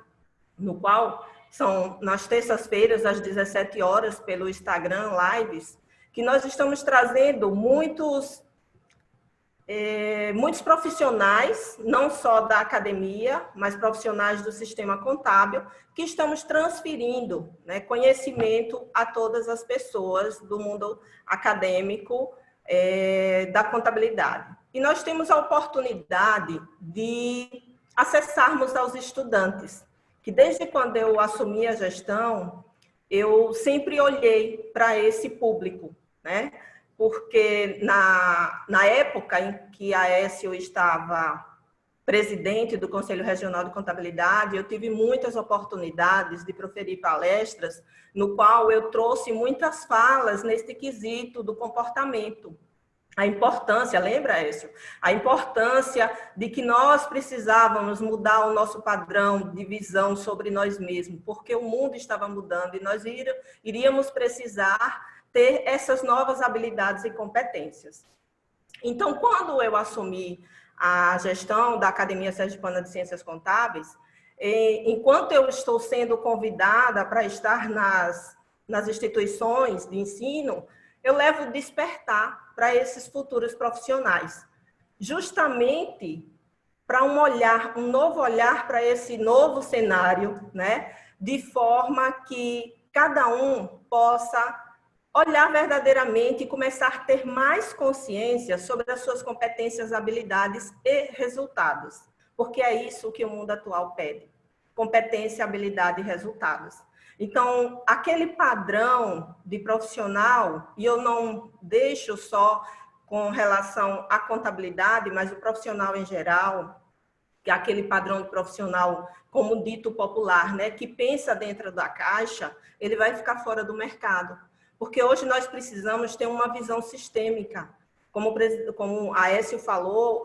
no qual são nas terças-feiras, às 17 horas, pelo Instagram Lives, que nós estamos trazendo muitos profissionais, não só da academia, mas profissionais do sistema contábil, que estamos transferindo, né, conhecimento a todas as pessoas do mundo acadêmico da contabilidade. E nós temos a oportunidade de acessarmos aos estudantes, que desde quando eu assumi a gestão, eu sempre olhei para esse público, né? Porque na época em que a Aécio estava presidente do Conselho Regional de Contabilidade, eu tive muitas oportunidades de proferir palestras, no qual eu trouxe muitas falas neste quesito do comportamento. A importância, lembra, Aécio? A importância de que nós precisávamos mudar o nosso padrão de visão sobre nós mesmos, porque o mundo estava mudando e nós iríamos precisar ter essas novas habilidades e competências. Então, quando eu assumi a gestão da Academia Sergipana de Ciências Contábeis, enquanto eu estou sendo convidada para estar nas instituições de ensino, eu levo despertar para esses futuros profissionais, justamente para um novo olhar para esse novo cenário, né? De forma que cada um possa olhar verdadeiramente e começar a ter mais consciência sobre as suas competências, habilidades e resultados, porque é isso que o mundo atual pede: competência, habilidade e resultados. Então, aquele padrão de profissional, e eu não deixo só com relação à contabilidade, mas o profissional em geral, que é aquele padrão de profissional, como dito popular, né, que pensa dentro da caixa, ele vai ficar fora do mercado. Porque hoje nós precisamos ter uma visão sistêmica. Como a Aécio falou,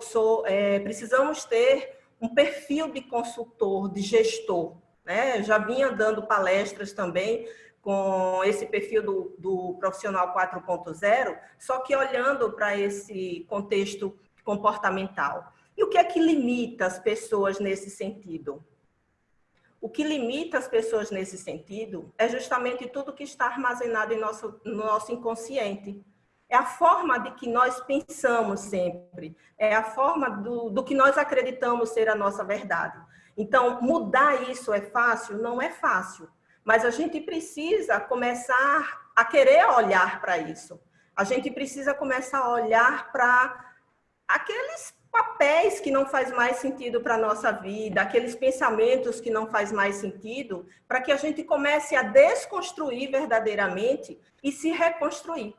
precisamos ter um perfil de consultor, de gestor. Né? Eu já vinha dando palestras também com esse perfil do profissional 4.0, só que olhando para esse contexto comportamental. E o que é que limita as pessoas nesse sentido? O que limita as pessoas nesse sentido é justamente tudo que está armazenado no nosso inconsciente. É a forma de que nós pensamos sempre, é a forma do que nós acreditamos ser a nossa verdade. Então, mudar isso é fácil? Não é fácil, mas a gente precisa começar a querer olhar para isso. A gente precisa começar a olhar para aqueles papéis que não faz mais sentido para a nossa vida, aqueles pensamentos que não faz mais sentido, para que a gente comece a desconstruir verdadeiramente e se reconstruir,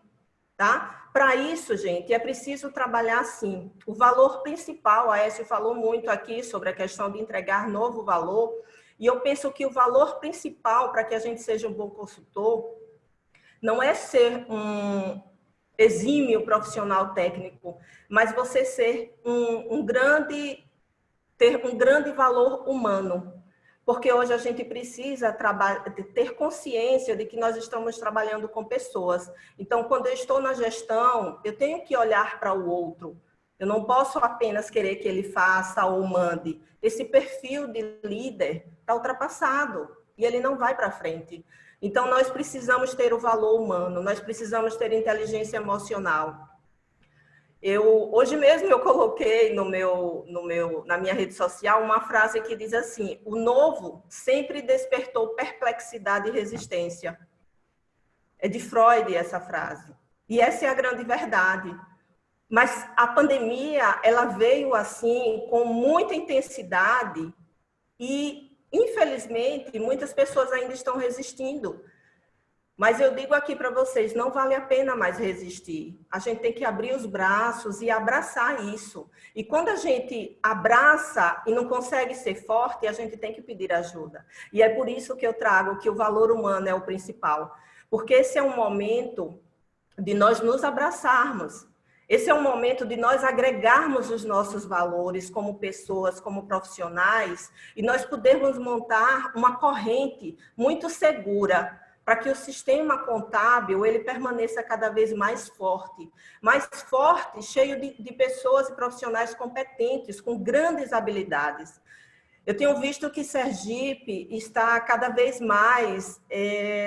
tá? Para isso, gente, é preciso trabalhar assim. O valor principal, a Aécio falou muito aqui sobre a questão de entregar novo valor, e eu penso que o valor principal para que a gente seja um bom consultor não é ser um exímio profissional técnico, mas você ser ter um grande valor humano. Porque hoje a gente precisa ter consciência de que nós estamos trabalhando com pessoas. Então, quando eu estou na gestão, eu tenho que olhar para o outro. Eu não posso apenas querer que ele faça ou mande. Esse perfil de líder está ultrapassado. e ele não vai para frente. Então, nós precisamos ter o valor humano, nós precisamos ter inteligência emocional. Hoje mesmo eu coloquei na minha rede social uma frase que diz assim: o novo sempre despertou perplexidade e resistência. É de Freud essa frase. E essa é a grande verdade. Mas a pandemia, ela veio assim, com muita intensidade e, infelizmente, muitas pessoas ainda estão resistindo. Mas eu digo aqui para vocês, não vale a pena mais resistir. A gente tem que abrir os braços e abraçar isso. E quando a gente abraça e não consegue ser forte, a gente tem que pedir ajuda. E é por isso que eu trago que o valor humano é o principal. Porque esse é um momento de nós nos abraçarmos. Esse é um momento de nós agregarmos os nossos valores como pessoas, como profissionais, e nós podermos montar uma corrente muito segura, para que o sistema contábil ele permaneça cada vez mais forte, cheio de pessoas e profissionais competentes, com grandes habilidades. Eu tenho visto que Sergipe está cada vez mais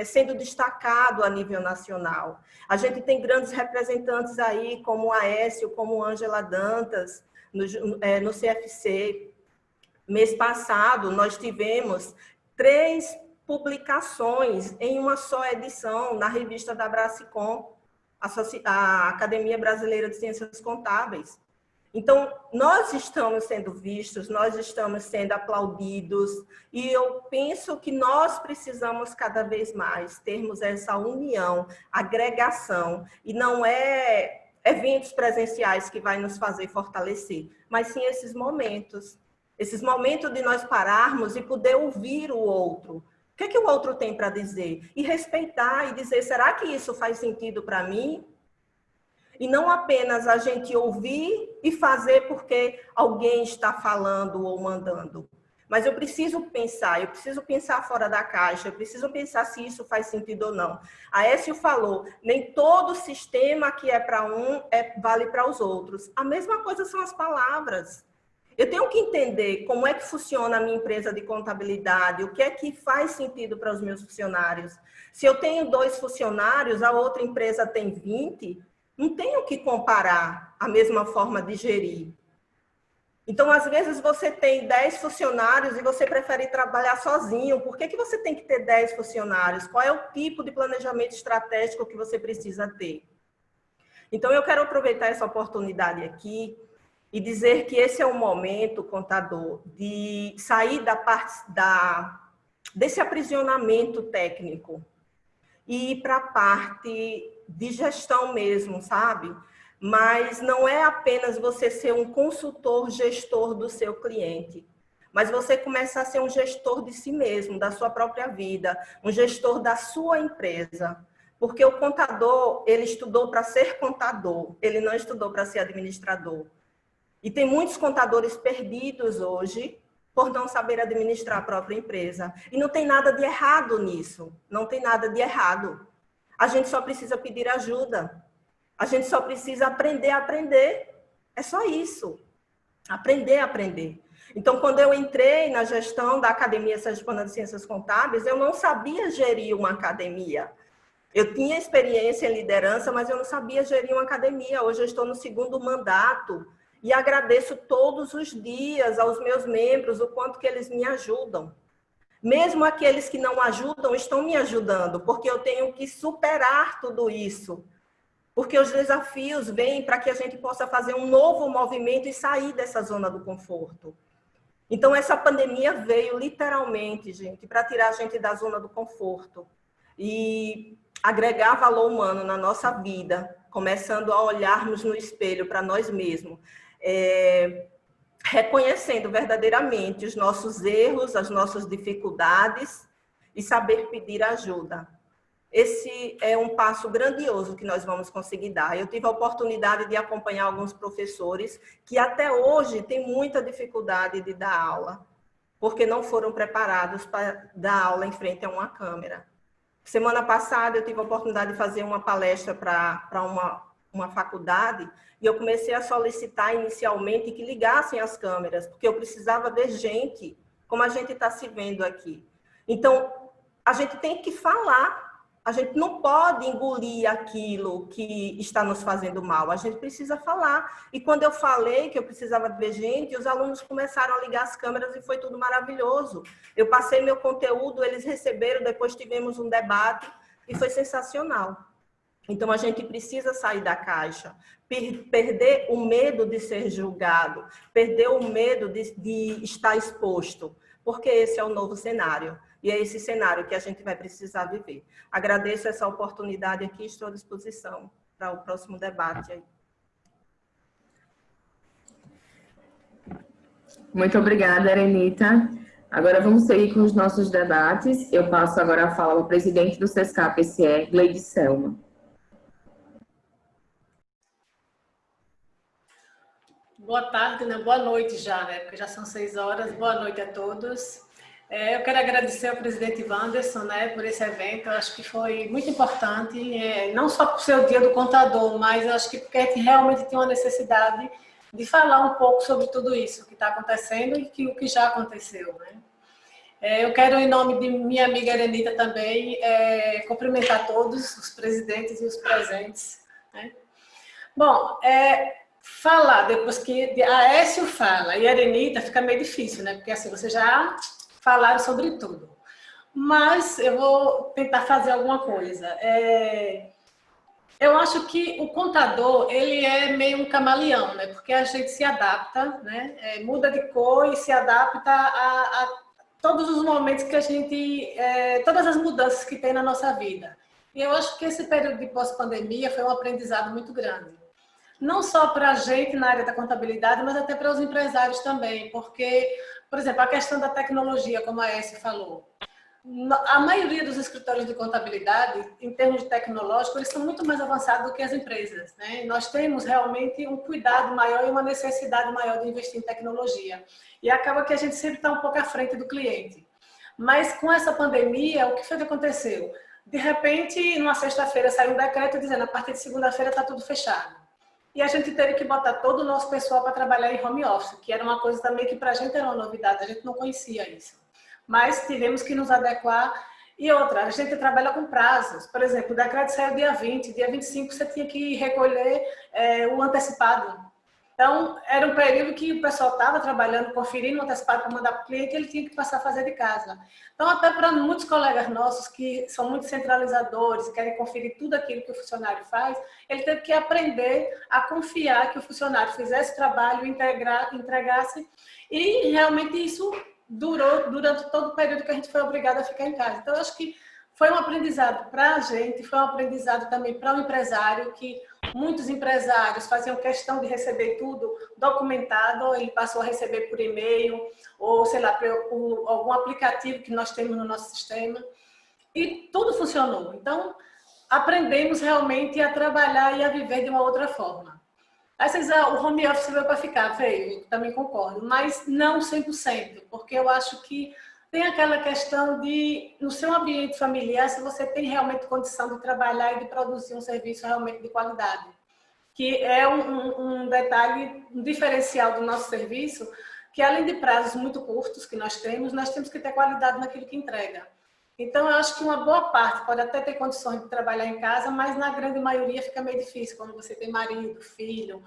sendo destacado a nível nacional. A gente tem grandes representantes aí, como a Aécio, como Ângela Dantas, no CFC. Mês passado, nós tivemos 3 publicações em uma só edição na revista da Abracicom, a Academia Brasileira de Ciências Contábeis. Então, nós estamos sendo vistos, nós estamos sendo aplaudidos, e eu penso que nós precisamos cada vez mais termos essa união, agregação, e não é eventos presenciais que vai nos fazer fortalecer, mas sim esses momentos de nós pararmos e poder ouvir o outro. O que é que o outro tem para dizer? E respeitar e dizer, será que isso faz sentido para mim? E não apenas a gente ouvir e fazer porque alguém está falando ou mandando. Mas eu preciso pensar fora da caixa, eu preciso pensar se isso faz sentido ou não. A Aécio falou, nem todo sistema que é para um vale para os outros. A mesma coisa são as palavras. Eu tenho que entender como é que funciona a minha empresa de contabilidade, o que é que faz sentido para os meus funcionários. Se eu tenho 2 funcionários, a outra empresa tem 20, não tenho que comparar a mesma forma de gerir. Então, às vezes, você tem 10 funcionários e você prefere trabalhar sozinho. Por que você tem que ter 10 funcionários? Qual é o tipo de planejamento estratégico que você precisa ter? Então, eu quero aproveitar essa oportunidade aqui e dizer que esse é o momento, contador, de sair desse aprisionamento técnico e ir para a parte de gestão mesmo, sabe? Mas não é apenas você ser um consultor, gestor do seu cliente, mas você começar a ser um gestor de si mesmo, da sua própria vida, um gestor da sua empresa. Porque o contador, ele estudou para ser contador, ele não estudou para ser administrador. E tem muitos contadores perdidos hoje por não saber administrar a própria empresa. E não tem nada de errado nisso, não tem nada de errado. A gente só precisa pedir ajuda. A gente só precisa aprender a aprender. É só isso. Aprender a aprender. Então, quando eu entrei na gestão da Academia Sergipana de Ciências Contábeis, eu não sabia gerir uma academia. Eu tinha experiência em liderança, mas eu não sabia gerir uma academia. Hoje eu estou no 2º mandato e agradeço todos os dias aos meus membros o quanto que eles me ajudam. Mesmo aqueles que não ajudam estão me ajudando, porque eu tenho que superar tudo isso. Porque os desafios vêm para que a gente possa fazer um novo movimento e sair dessa zona do conforto. Então, essa pandemia veio literalmente, gente, para tirar a gente da zona do conforto e agregar valor humano na nossa vida, começando a olharmos no espelho para nós mesmos, reconhecendo verdadeiramente os nossos erros, as nossas dificuldades e saber pedir ajuda. Esse é um passo grandioso que nós vamos conseguir dar. Eu tive a oportunidade de acompanhar alguns professores que até hoje têm muita dificuldade de dar aula, porque não foram preparados para dar aula em frente a uma câmera. Semana passada eu tive a oportunidade de fazer uma palestra para uma faculdade e eu comecei a solicitar inicialmente que ligassem as câmeras, porque eu precisava ver gente, como a gente está se vendo aqui. Então, a gente tem que falar. A gente não pode engolir aquilo que está nos fazendo mal. A gente precisa falar. E quando eu falei que eu precisava ver gente, os alunos começaram a ligar as câmeras e foi tudo maravilhoso. Eu passei meu conteúdo, eles receberam, depois tivemos um debate e foi sensacional. Então, a gente precisa sair da caixa, perder o medo de ser julgado, perder o medo de estar exposto, porque esse é o novo cenário. E é esse cenário que a gente vai precisar viver. Agradeço essa oportunidade aqui, estou à disposição para o próximo debate. Muito obrigada, Erenita. Agora vamos seguir com os nossos debates. Eu passo agora a fala ao presidente do SESCAP-SE, Gleide Selma. Boa tarde, né? Boa noite já, né? Porque já são 6 horas. Boa noite a todos. Eu quero agradecer ao presidente Wanderson, né, por esse evento. Eu acho que foi muito importante, não só por ser o dia do contador, mas eu acho que porque a gente realmente tem uma necessidade de falar um pouco sobre tudo isso que está acontecendo e o que já aconteceu, né? Eu quero, em nome de minha amiga Erenita também, cumprimentar todos os presidentes e os presentes, né? Bom, falar depois que a Aécio fala e a Erenita fica meio difícil, né? Porque assim, você já falaram sobre tudo. Mas eu vou tentar fazer alguma coisa. Eu acho que o contador, ele é meio um camaleão, né? Porque a gente se adapta, né? Muda de cor e se adapta a todos os momentos que a gente... todas as mudanças que tem na nossa vida. E eu acho que esse período de pós-pandemia foi um aprendizado muito grande. Não só para a gente na área da contabilidade, mas até para os empresários também, porque, por exemplo, a questão da tecnologia, como a Essi falou, a maioria dos escritórios de contabilidade, em termos tecnológicos, eles são muito mais avançados do que as empresas, né? Nós temos realmente um cuidado maior e uma necessidade maior de investir em tecnologia. E acaba que a gente sempre está um pouco à frente do cliente. Mas com essa pandemia, o que foi que aconteceu? De repente, numa sexta-feira, saiu um decreto dizendo a partir de segunda-feira está tudo fechado. E a gente teve que botar todo o nosso pessoal para trabalhar em home office, que era uma coisa também que para a gente era uma novidade, a gente não conhecia isso. Mas tivemos que nos adequar. E outra, a gente trabalha com prazos. Por exemplo, o decreto saiu dia 20, dia 25 você tinha que recolher o antecipado. Então, era um período que o pessoal estava trabalhando, conferindo o antecipado para mandar para o cliente, e ele tinha que passar a fazer de casa. Então, até para muitos colegas nossos que são muito centralizadores, querem conferir tudo aquilo que o funcionário faz, ele teve que aprender a confiar que o funcionário fizesse o trabalho, entregasse, e realmente isso durou durante todo o período que a gente foi obrigado a ficar em casa. Então, eu acho que foi um aprendizado para a gente, foi um aprendizado também para o empresário, que muitos empresários faziam questão de receber tudo documentado, ele passou a receber por e-mail, ou sei lá, por algum aplicativo que nós temos no nosso sistema, e tudo funcionou. Então, aprendemos realmente a trabalhar e a viver de uma outra forma. Aí vocês, o home office veio para ficar, veio, eu também concordo, mas não 100%, porque eu acho que tem aquela questão de, no seu ambiente familiar, se você tem realmente condição de trabalhar e de produzir um serviço realmente de qualidade, que é um detalhe, um diferencial do nosso serviço, que além de prazos muito curtos que nós temos que ter qualidade naquilo que entrega. Então, eu acho que uma boa parte pode até ter condições de trabalhar em casa, mas na grande maioria fica meio difícil, quando você tem marido, filho,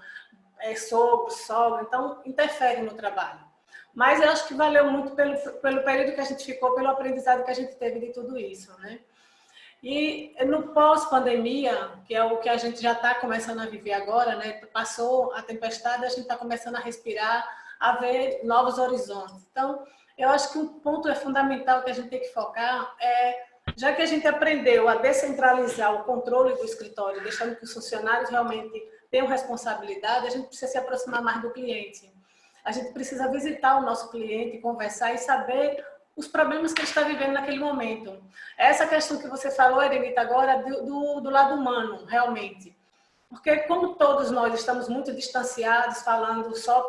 sogro, sogra, então interfere no trabalho. Mas eu acho que valeu muito pelo período que a gente ficou, pelo aprendizado que a gente teve de tudo isso, né? E no pós-pandemia, que é o que a gente já está começando a viver agora, né? Passou a tempestade, a gente está começando a respirar, a ver novos horizontes. Então, eu acho que um ponto fundamental que a gente tem que focar já que a gente aprendeu a descentralizar o controle do escritório, deixando que os funcionários realmente tenham responsabilidade, a gente precisa se aproximar mais do cliente. A gente precisa visitar o nosso cliente, conversar e saber os problemas que ele está vivendo naquele momento. Essa questão que você falou, Erenita, agora, do lado humano, realmente. Porque como todos nós estamos muito distanciados, falando só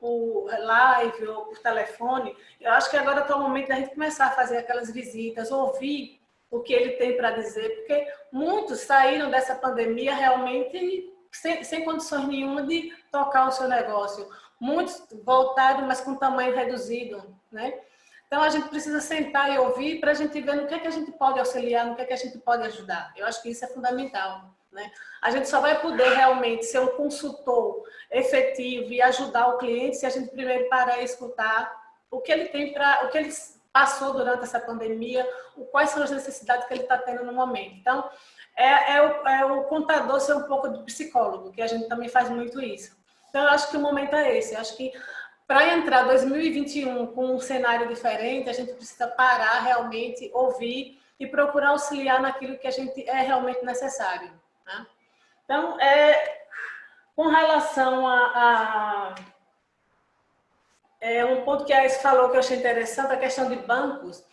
por live ou por telefone, eu acho que agora está o momento da gente começar a fazer aquelas visitas, ouvir o que ele tem para dizer, porque muitos saíram dessa pandemia realmente sem condições nenhuma de tocar o seu negócio. Muitos voltaram, mas com tamanho reduzido, né? Então, a gente precisa sentar e ouvir para a gente ver no que é que a gente pode auxiliar, no que é que a gente pode ajudar. Eu acho que isso é fundamental, né? A gente só vai poder realmente ser um consultor efetivo e ajudar o cliente se a gente primeiro parar e escutar o que ele tem o que ele passou durante essa pandemia, quais são as necessidades que ele está tendo no momento. Então, o contador ser um pouco de psicólogo, que a gente também faz muito isso. Então, eu acho que o momento é esse. Eu acho que para entrar 2021 com um cenário diferente, a gente precisa parar realmente, ouvir e procurar auxiliar naquilo que a gente é realmente necessário, né? Então, com relação um ponto que a Aécio falou que eu achei interessante, a questão de bancos.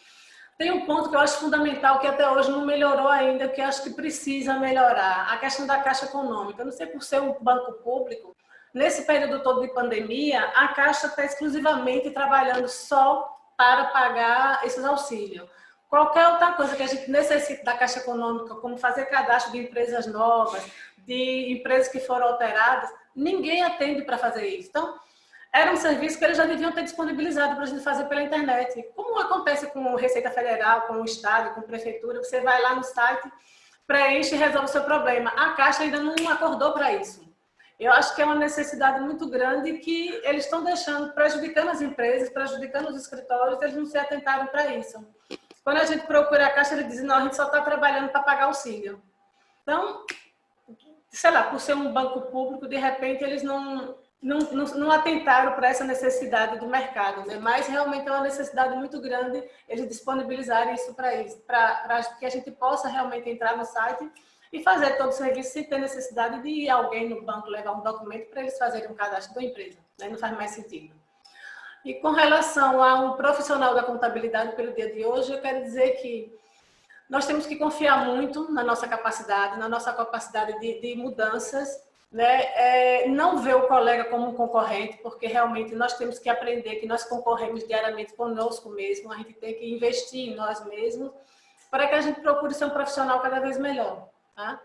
Tem um ponto que eu acho fundamental, que até hoje não melhorou ainda, que eu acho que precisa melhorar, a questão da Caixa Econômica. Eu não sei, por ser um banco público, nesse período todo de pandemia, a Caixa está exclusivamente trabalhando só para pagar esses auxílios. Qualquer outra coisa que a gente necessite da Caixa Econômica, como fazer cadastro de empresas novas, de empresas que foram alteradas, ninguém atende para fazer isso. Então, era um serviço que eles já deviam ter disponibilizado para a gente fazer pela internet. Como acontece com a Receita Federal, com o Estado, com a Prefeitura, você vai lá no site, preenche e resolve o seu problema. A Caixa ainda não acordou para isso. Eu acho que é uma necessidade muito grande que eles estão deixando, prejudicando as empresas, prejudicando os escritórios, eles não se atentaram para isso. Quando a gente procura a Caixa, eles dizem, não, a gente só está trabalhando para pagar auxílio. Então, sei lá, por ser um banco público, de repente eles não atentaram para essa necessidade do mercado, né? Mas realmente é uma necessidade muito grande eles disponibilizarem isso para que a gente possa realmente entrar no site e fazer todo o serviço sem ter necessidade de ir alguém no banco levar um documento para eles fazerem um cadastro da empresa, né? Não faz mais sentido. E com relação a um profissional da contabilidade pelo dia de hoje, eu quero dizer que nós temos que confiar muito na nossa capacidade de mudanças, né? Não ver o colega como um concorrente, porque realmente nós temos que aprender que nós concorremos diariamente conosco mesmo, a gente tem que investir em nós mesmos para que a gente procure ser um profissional cada vez melhor, tá?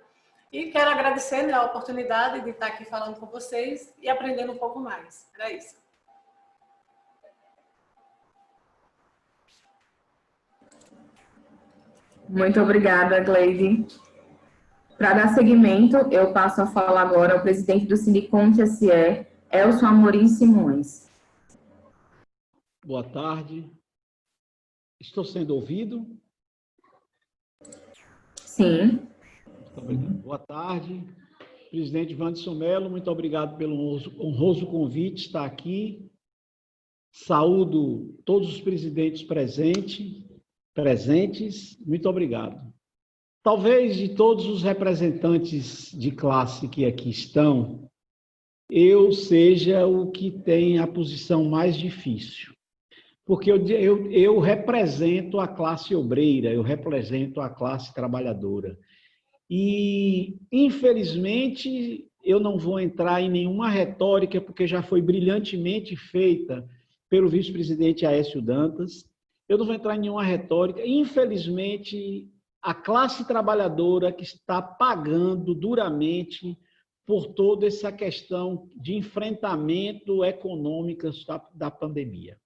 E quero agradecer, né, a oportunidade de estar aqui falando com vocês e aprendendo um pouco mais. Era isso. Muito obrigada, Gleide. Para dar seguimento, eu passo a falar agora ao presidente do Sindiconte SE, Elson Amorim Simões. Boa tarde. Estou sendo ouvido? Sim. Muito obrigado. Boa tarde. Presidente Wanderson Mello, muito obrigado pelo honroso convite estar aqui. Saúdo todos os presidentes presentes. Muito obrigado. Talvez de todos os representantes de classe que aqui estão, eu seja o que tem a posição mais difícil. Porque eu represento a classe obreira, eu represento a classe trabalhadora. E, infelizmente, eu não vou entrar em nenhuma retórica, porque já foi brilhantemente feita pelo vice-presidente Aécio Dantas. Eu não vou entrar em nenhuma retórica. Infelizmente, a classe trabalhadora que está pagando duramente por toda essa questão de enfrentamento econômico da pandemia.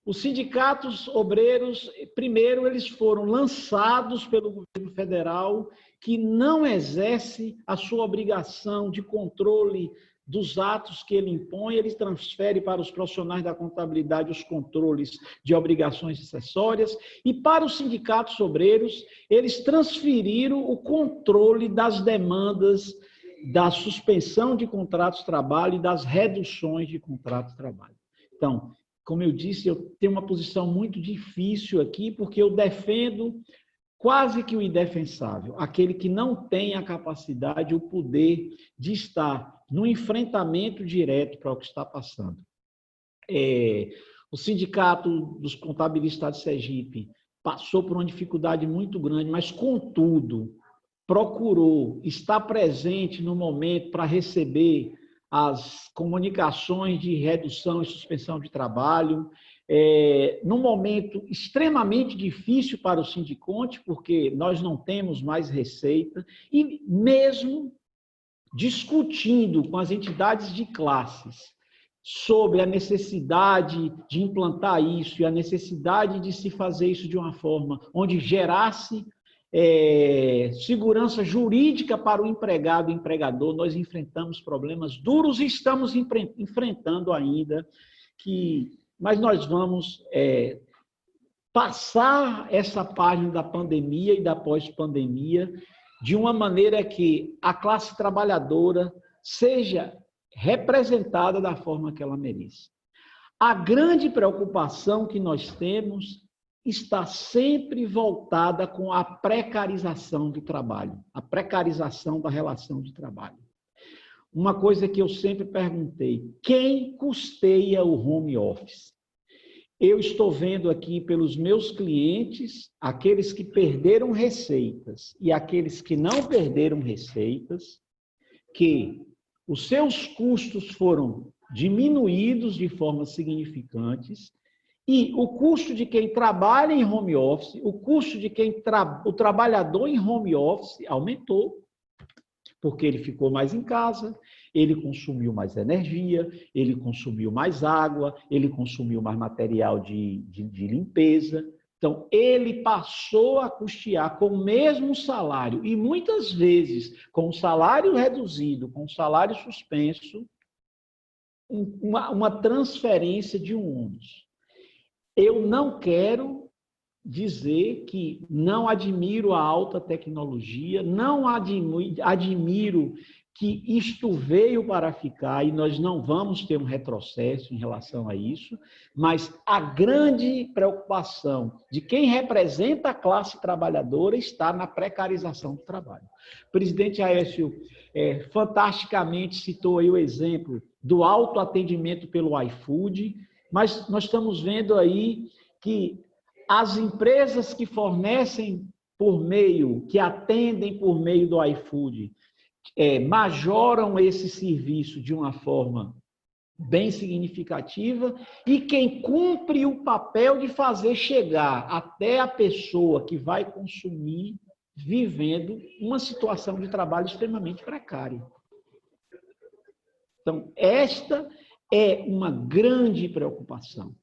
Os sindicatos obreiros, primeiro, eles foram lançados pelo governo federal, que não exerce a sua obrigação de controle dos atos que ele impõe, ele transfere para os profissionais da contabilidade os controles de obrigações acessórias, e para os sindicatos obreiros, eles transferiram o controle das demandas da suspensão de contratos de trabalho e das reduções de contratos de trabalho. Então, como eu disse, eu tenho uma posição muito difícil aqui, porque eu defendo quase que o indefensável, aquele que não tem a capacidade, o poder de estar no enfrentamento direto para o que está passando. O Sindicato dos Contabilistas de Sergipe passou por uma dificuldade muito grande, mas, contudo, procurou estar presente no momento para receber as comunicações de redução e suspensão de trabalho, num momento extremamente difícil para o Sindiconte, porque nós não temos mais receita, e mesmo discutindo com as entidades de classes sobre a necessidade de implantar isso e a necessidade de se fazer isso de uma forma onde gerasse segurança jurídica para o empregado e empregador, nós enfrentamos problemas duros e estamos enfrentando ainda, mas nós vamos passar essa página da pandemia e da pós-pandemia de uma maneira que a classe trabalhadora seja representada da forma que ela merece. A grande preocupação que nós temos está sempre voltada com a precarização do trabalho, a precarização da relação de trabalho. Uma coisa que eu sempre perguntei, quem custeia o home office? Eu estou vendo aqui pelos meus clientes, aqueles que perderam receitas e aqueles que não perderam receitas, que os seus custos foram diminuídos de forma significantes e o custo de quem trabalha em home office, o custo de o trabalhador em home office aumentou, porque ele ficou mais em casa, ele consumiu mais energia, ele consumiu mais água, ele consumiu mais material de limpeza. Então, ele passou a custear com o mesmo salário, e muitas vezes com o salário reduzido, com o salário suspenso, uma transferência de um ônus. Eu não quero dizer que não admiro a alta tecnologia, não admiro que isto veio para ficar e nós não vamos ter um retrocesso em relação a isso, mas a grande preocupação de quem representa a classe trabalhadora está na precarização do trabalho. O presidente Aécio fantasticamente citou aí o exemplo do autoatendimento pelo iFood, mas nós estamos vendo aí que as empresas que fornecem que atendem por meio do iFood, majoram esse serviço de uma forma bem significativa e quem cumpre o papel de fazer chegar até a pessoa que vai consumir vivendo uma situação de trabalho extremamente precária. Então, esta é uma grande preocupação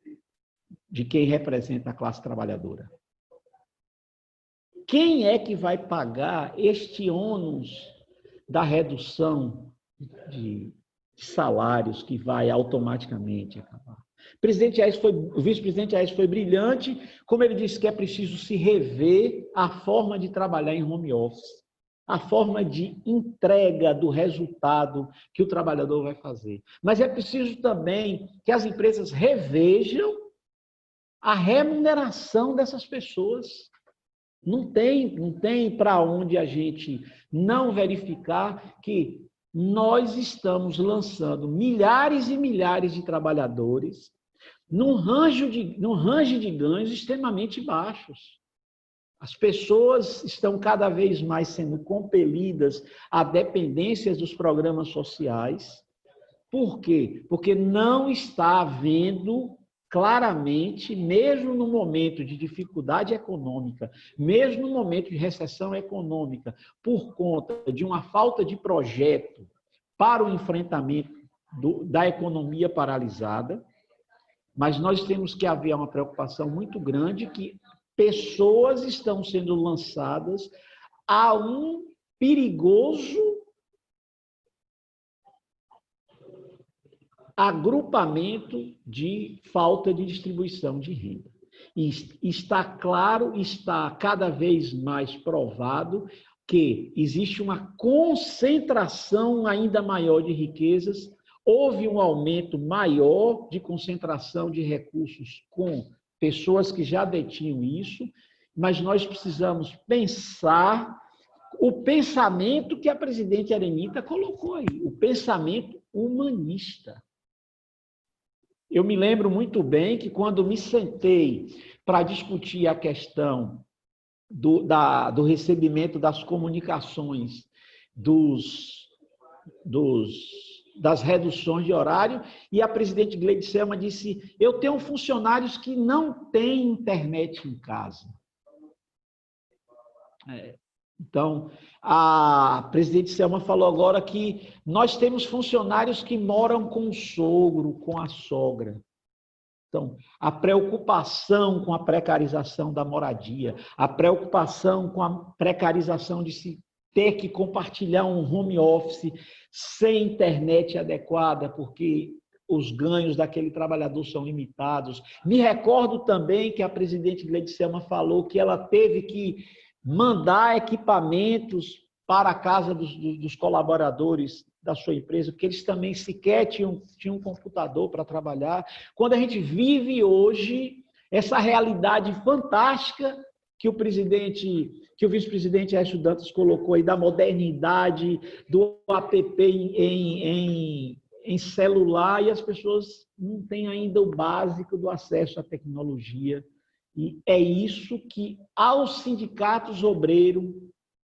de quem representa a classe trabalhadora. Quem é que vai pagar este ônus da redução de salários que vai automaticamente acabar? O vice-presidente Aécio foi brilhante, como ele disse que é preciso se rever a forma de trabalhar em home office, a forma de entrega do resultado que o trabalhador vai fazer. Mas é preciso também que as empresas revejam a remuneração dessas pessoas. Não tem para onde a gente não verificar que nós estamos lançando milhares e milhares de trabalhadores num range de ganhos extremamente baixos. As pessoas estão cada vez mais sendo compelidas a dependências dos programas sociais. Por quê? Porque não está havendo claramente, mesmo no momento de dificuldade econômica, mesmo no momento de recessão econômica, por conta de uma falta de projeto para o enfrentamento da economia paralisada, mas nós temos que haver uma preocupação muito grande que pessoas estão sendo lançadas a um perigoso agrupamento de falta de distribuição de renda. E está claro, está cada vez mais provado que existe uma concentração ainda maior de riquezas, houve um aumento maior de concentração de recursos com pessoas que já detinham isso, mas nós precisamos pensar o pensamento que a presidente Arenita colocou aí, o pensamento humanista. Eu me lembro muito bem que quando me sentei para discutir a questão do recebimento das comunicações, das reduções de horário, e a presidente Gleide Selma disse, eu tenho funcionários que não têm internet em casa. Então, a presidente Selma falou agora que nós temos funcionários que moram com o sogro, com a sogra. Então, a preocupação com a precarização da moradia, a preocupação com a precarização de se ter que compartilhar um home office sem internet adequada, porque os ganhos daquele trabalhador são limitados. Me recordo também que a presidente Gleide Selma falou que ela teve que mandar equipamentos para a casa dos colaboradores da sua empresa, porque eles também sequer tinham um computador para trabalhar. Quando a gente vive hoje essa realidade fantástica que o vice-presidente Aécio Dantas colocou aí, da modernidade, do app em celular, e as pessoas não têm ainda o básico do acesso à tecnologia. E é isso que aos sindicatos obreiros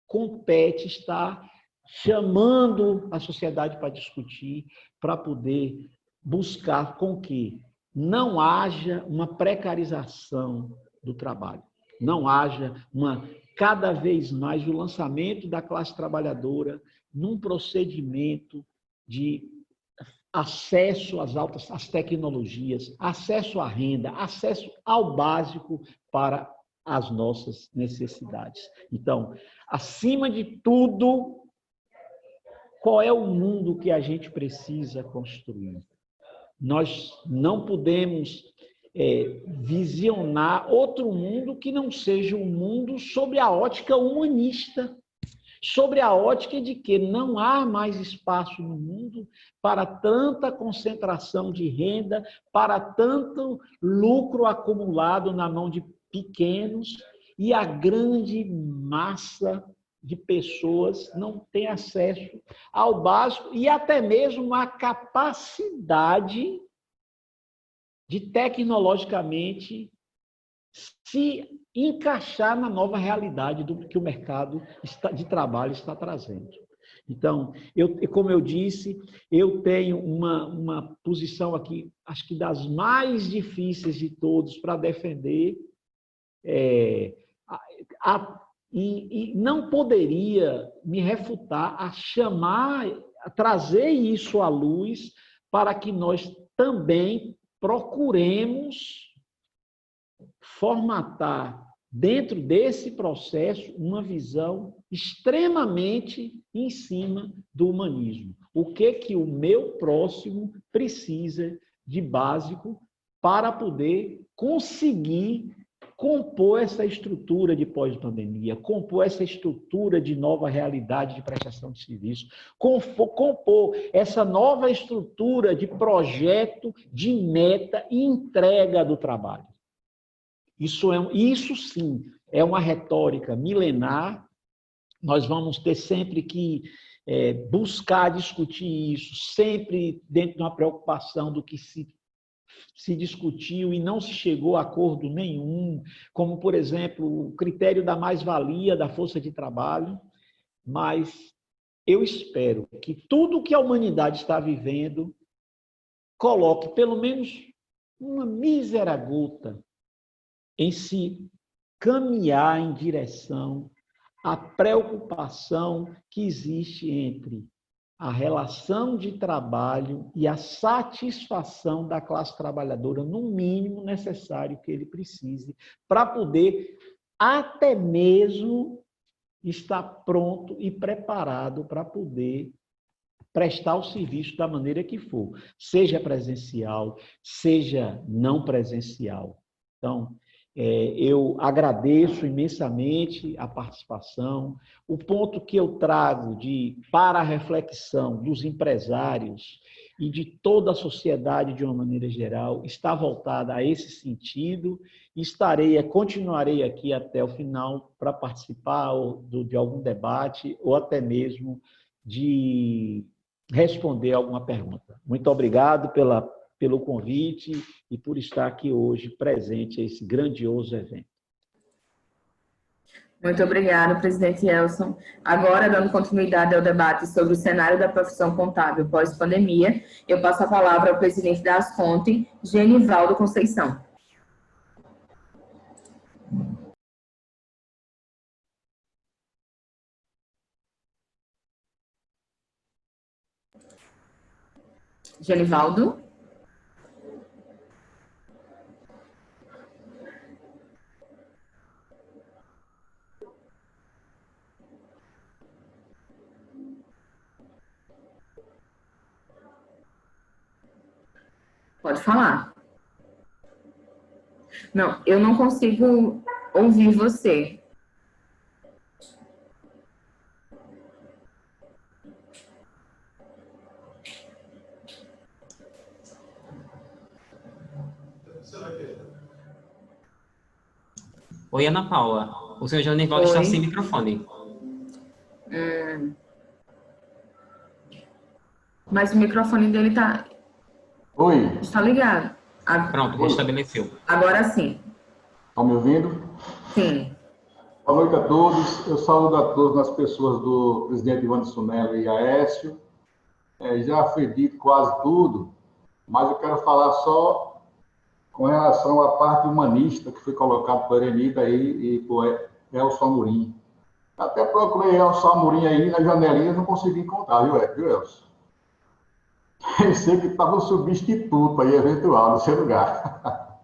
compete estar chamando a sociedade para discutir, para poder buscar com que não haja uma precarização do trabalho, não haja cada vez mais o lançamento da classe trabalhadora num procedimento de acesso às tecnologias, acesso à renda, acesso ao básico para as nossas necessidades. Então, acima de tudo, qual é o mundo que a gente precisa construir? Nós não podemos visionar outro mundo que não seja um mundo sob a ótica humanista, sobre a ótica de que não há mais espaço no mundo para tanta concentração de renda, para tanto lucro acumulado na mão de pequenos, e a grande massa de pessoas não tem acesso ao básico e até mesmo a capacidade de tecnologicamente se encaixar na nova realidade que o mercado de trabalho está trazendo. Então, como eu disse, eu tenho uma posição aqui, acho que das mais difíceis de todos para defender, e não poderia me refutar a trazer isso à luz para que nós também procuremos formatar dentro desse processo uma visão extremamente em cima do humanismo. O que o meu próximo precisa de básico para poder conseguir compor essa estrutura de pós-pandemia, compor essa estrutura de nova realidade de prestação de serviço, compor essa nova estrutura de projeto, de meta e entrega do trabalho. Isso sim é uma retórica milenar. Nós vamos ter sempre que buscar discutir isso, sempre dentro de uma preocupação do que se discutiu e não se chegou a acordo nenhum, como, por exemplo, o critério da mais-valia da força de trabalho, mas eu espero que tudo que a humanidade está vivendo coloque pelo menos uma mísera gota em se caminhar em direção à preocupação que existe entre a relação de trabalho e a satisfação da classe trabalhadora no mínimo necessário que ele precise para poder até mesmo estar pronto e preparado para poder prestar o serviço da maneira que for, seja presencial, seja não presencial. Então, eu agradeço imensamente a participação. O ponto que eu trago para a reflexão dos empresários e de toda a sociedade de uma maneira geral está voltada a esse sentido. Continuarei aqui até o final para participar de algum debate ou até mesmo de responder alguma pergunta. Muito obrigado pelo convite e por estar aqui hoje presente a esse grandioso evento. Muito obrigada, presidente Elson. Agora, dando continuidade ao debate sobre o cenário da profissão contábil pós-pandemia, eu passo a palavra ao presidente da Asconte, Genivaldo Conceição. Genivaldo? Pode falar. Não, eu não consigo ouvir você. Oi, Ana Paula. O senhor Genivaldo está sem microfone. Mas o microfone dele está ligado. Pronto, restabeleceu. Agora sim. Estão me ouvindo? Sim. Boa noite a todos. Eu saúdo a todas as pessoas do presidente Wanderson Mello e Aécio. Já foi dito quase tudo, mas eu quero falar só com relação à parte humanista que foi colocada por Erenita aí e por Elson Amorim. Até procurei Elson Amorim aí nas janelinhas, não consegui encontrar, viu, Elson? Pensei que estava um substituto aí, eventual, no seu lugar.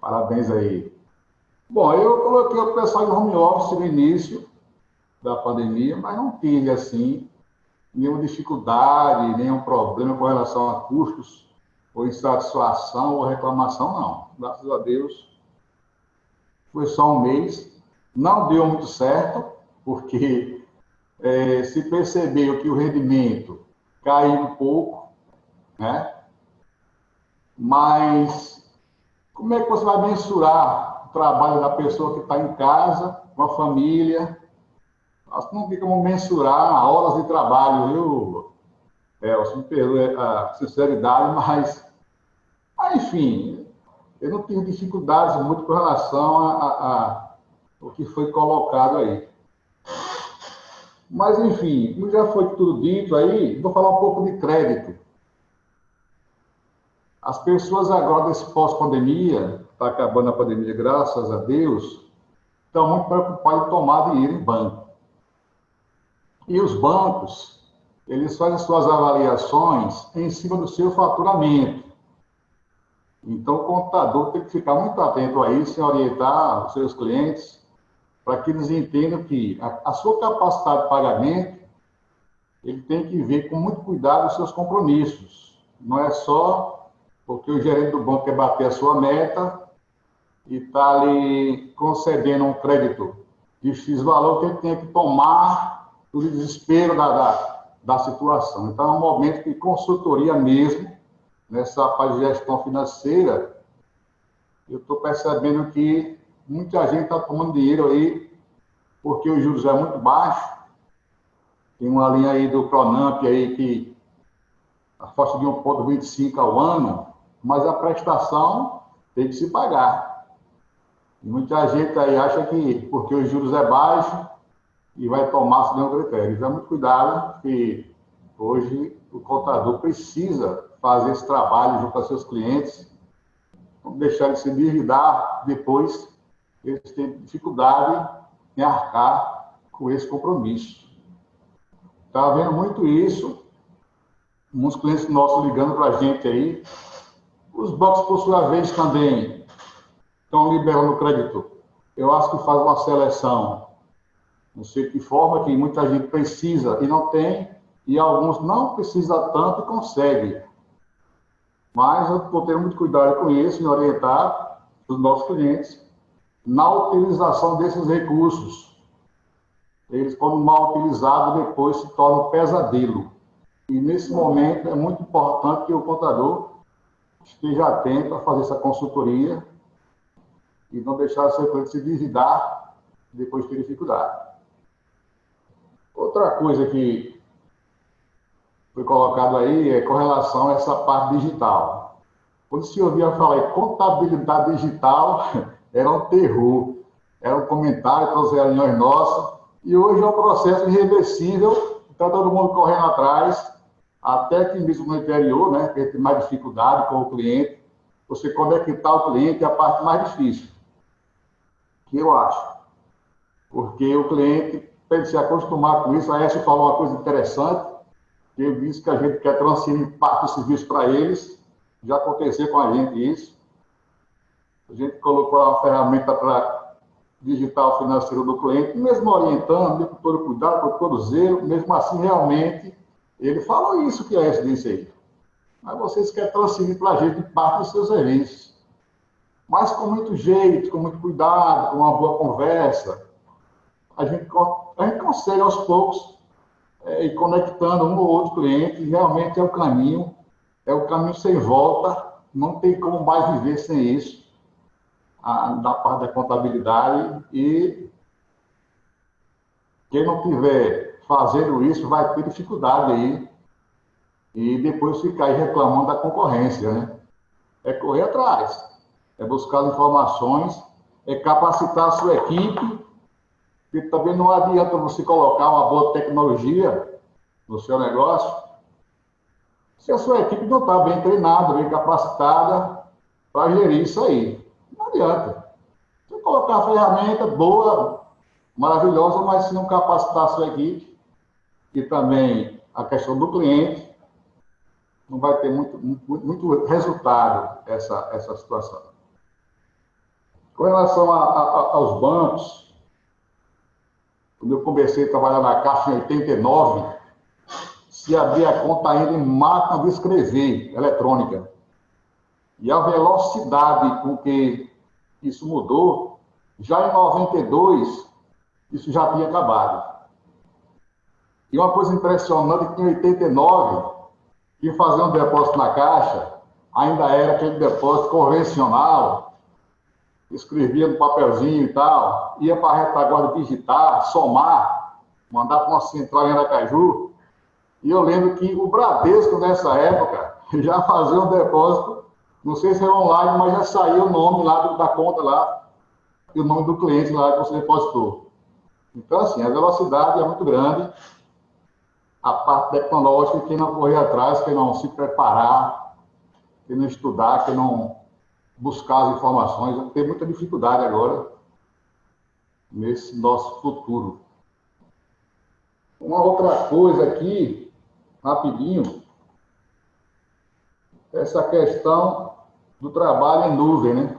Parabéns aí. Bom, eu coloquei o pessoal em home office no início da pandemia, mas não tive, assim, nenhuma dificuldade, nenhum problema com relação a custos, ou insatisfação, ou reclamação, não. Graças a Deus, foi só um mês. Não deu muito certo, porque se percebeu que o rendimento caiu um pouco, né? Mas como é que você vai mensurar o trabalho da pessoa que está em casa, com a família? Acho que não tem como mensurar horas de trabalho, viu, Elson? Me perdoe a sinceridade, mas enfim, eu não tenho dificuldades muito com relação ao que foi colocado aí. Mas, enfim, como já foi tudo dito aí, vou falar um pouco de crédito. As pessoas agora, desse pós-pandemia, está acabando a pandemia, graças a Deus, estão muito preocupadas em tomar dinheiro em banco. E os bancos, eles fazem suas avaliações em cima do seu faturamento. Então, o contador tem que ficar muito atento a isso e orientar os seus clientes para que eles entendam que a sua capacidade de pagamento, ele tem que ver com muito cuidado os seus compromissos. Não é só porque o gerente do banco quer bater a sua meta e está ali concedendo um crédito de X valor que ele tem que tomar o desespero da situação. Então, é um momento de consultoria mesmo, nessa parte de gestão financeira. Eu estou percebendo que muita gente está tomando dinheiro aí porque os juros é muito baixo. Tem uma linha aí do Pronamp aí que a faixa de 1,25 ao ano, mas a prestação tem que se pagar. E muita gente aí acha que porque os juros é baixo e vai tomar sem nenhum critério. Então, muito cuidado, que hoje o contador precisa fazer esse trabalho junto aos seus clientes, não deixar de se endividar depois, eles têm dificuldade em arcar com esse compromisso. Está vendo muito isso, muitos clientes nossos ligando para a gente aí. Os bancos, por sua vez, também estão liberando crédito. Eu acho que faz uma seleção, não sei de que forma, que muita gente precisa e não tem, e alguns não precisam tanto e conseguem. Mas eu estou tendo muito cuidado com isso, em orientar os nossos clientes na utilização desses recursos. Eles, quando mal utilizados, depois se tornam um pesadelo. E, nesse momento, é muito importante que o contador esteja atento a fazer essa consultoria e não deixar o seu cliente se endividar e depois ter dificuldade. Outra coisa que foi colocado aí é com relação a essa parte digital. Quando se ouvia falar em contabilidade digital, era um terror. Era um comentário para as reuniões nossas. E hoje é um processo irreversível, está todo mundo correndo atrás, até que mesmo no interior, né, que tem mais dificuldade com o cliente, você conectar o cliente é a parte mais difícil, que eu acho. Porque o cliente tem que se acostumar com isso. A Aécio falou uma coisa interessante, que ele disse que a gente quer transferir parte do serviço para eles. Já aconteceu com a gente isso. A gente colocou uma ferramenta para digitar o financeiro do cliente, mesmo orientando, com todo cuidado, com todo zelo, mesmo assim, realmente, ele falou isso que é esse disse aí. Mas vocês querem transferir para a gente parte dos seus serviços. Mas com muito jeito, com muito cuidado, com uma boa conversa, a gente consegue aos poucos ir conectando um ou outro cliente, e realmente é o caminho sem volta, não tem como mais viver sem isso, da parte da contabilidade, e quem não tiver fazendo isso vai ter dificuldade aí, e depois ficar aí reclamando da concorrência, né? É correr atrás, é buscar informações, é capacitar a sua equipe, e também não adianta você colocar uma boa tecnologia no seu negócio se a sua equipe não está bem treinada, bem capacitada para gerir isso aí. Não adianta. Você colocar a ferramenta boa, maravilhosa, mas se não capacitar a sua equipe, e também a questão do cliente, não vai ter muito resultado essa situação. Com relação aos bancos, quando eu comecei a trabalhar na Caixa em 89, se abria a conta ainda em máquina de escrever eletrônica. E a velocidade com que isso mudou, já em 92, isso já tinha acabado. E uma coisa impressionante que em 89, que fazer um depósito na Caixa, ainda era aquele depósito convencional, escrevia no papelzinho e tal, ia para a retaguarda digitar, somar, mandar para uma central em Aracaju. E eu lembro que o Bradesco, nessa época, já fazia um depósito, não sei se era online, mas já saía o nome lá da conta lá, e o nome do cliente lá que você depositou. Então, assim, a velocidade é muito grande, a parte tecnológica, quem não correr atrás, quem não se preparar, quem não estudar, quem não buscar as informações, tem muita dificuldade agora nesse nosso futuro. Uma outra coisa aqui, rapidinho, essa questão do trabalho em nuvem, né?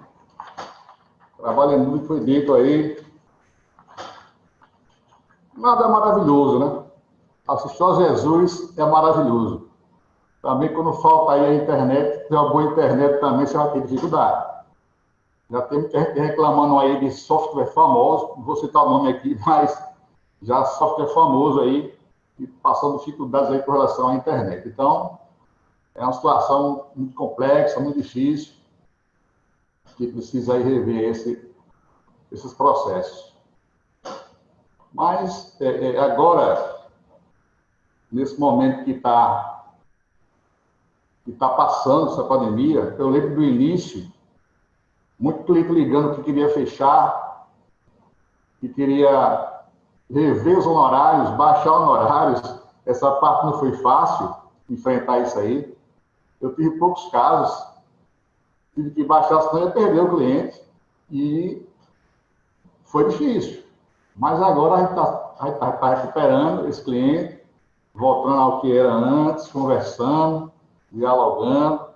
Trabalho em nuvem foi dito aí. Nada é maravilhoso, né? Assistir a Jesus é maravilhoso. Também quando falta aí a internet, tem uma boa internet também, você vai ter dificuldade. Já tem muita gente reclamando aí de software famoso, não vou citar o nome aqui, mas já software famoso aí, e passando dificuldades aí com relação à internet. Então, é uma situação muito complexa, muito difícil, que precisa aí rever esses processos. Mas, agora, nesse momento que está passando essa pandemia, eu lembro do início, muito cliente ligando que queria fechar, que queria rever os honorários, baixar honorários. Essa parte não foi fácil, enfrentar isso aí. Eu tive poucos casos, tive que baixar, senão ia perder o cliente, e foi difícil. Mas agora a gente está recuperando esse cliente, voltando ao que era antes, conversando, dialogando,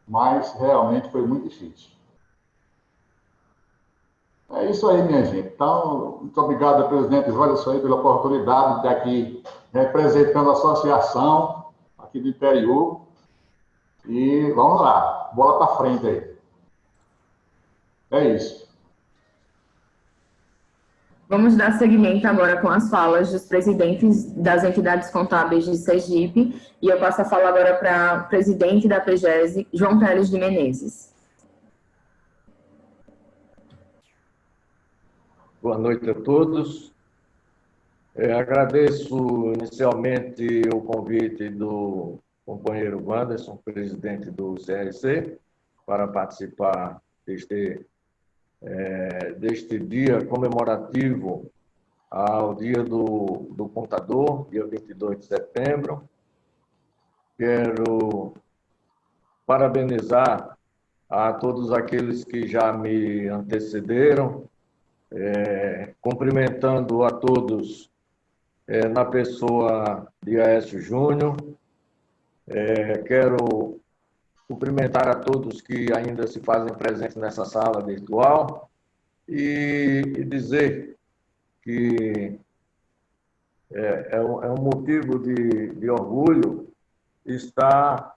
mas realmente foi muito difícil. É isso aí, minha gente. Então, muito obrigado, presidente Wanderson, aí pela oportunidade de estar aqui representando a associação aqui do interior. E vamos lá, bola para frente aí. É isso. Vamos dar seguimento agora com as falas dos presidentes das entidades contábeis de Sergipe, e eu passo a fala agora para o presidente da PGESE, João Teles de Menezes. Boa noite a todos. Agradeço inicialmente o convite do companheiro Wanderson, presidente do CRC, para participar deste dia comemorativo ao Dia do Contador, dia 22 de setembro. Quero parabenizar a todos aqueles que já me antecederam, cumprimentando a todos na pessoa de Aécio Júnior. Quero cumprimentar a todos que ainda se fazem presentes nessa sala virtual e dizer que é um motivo de orgulho estar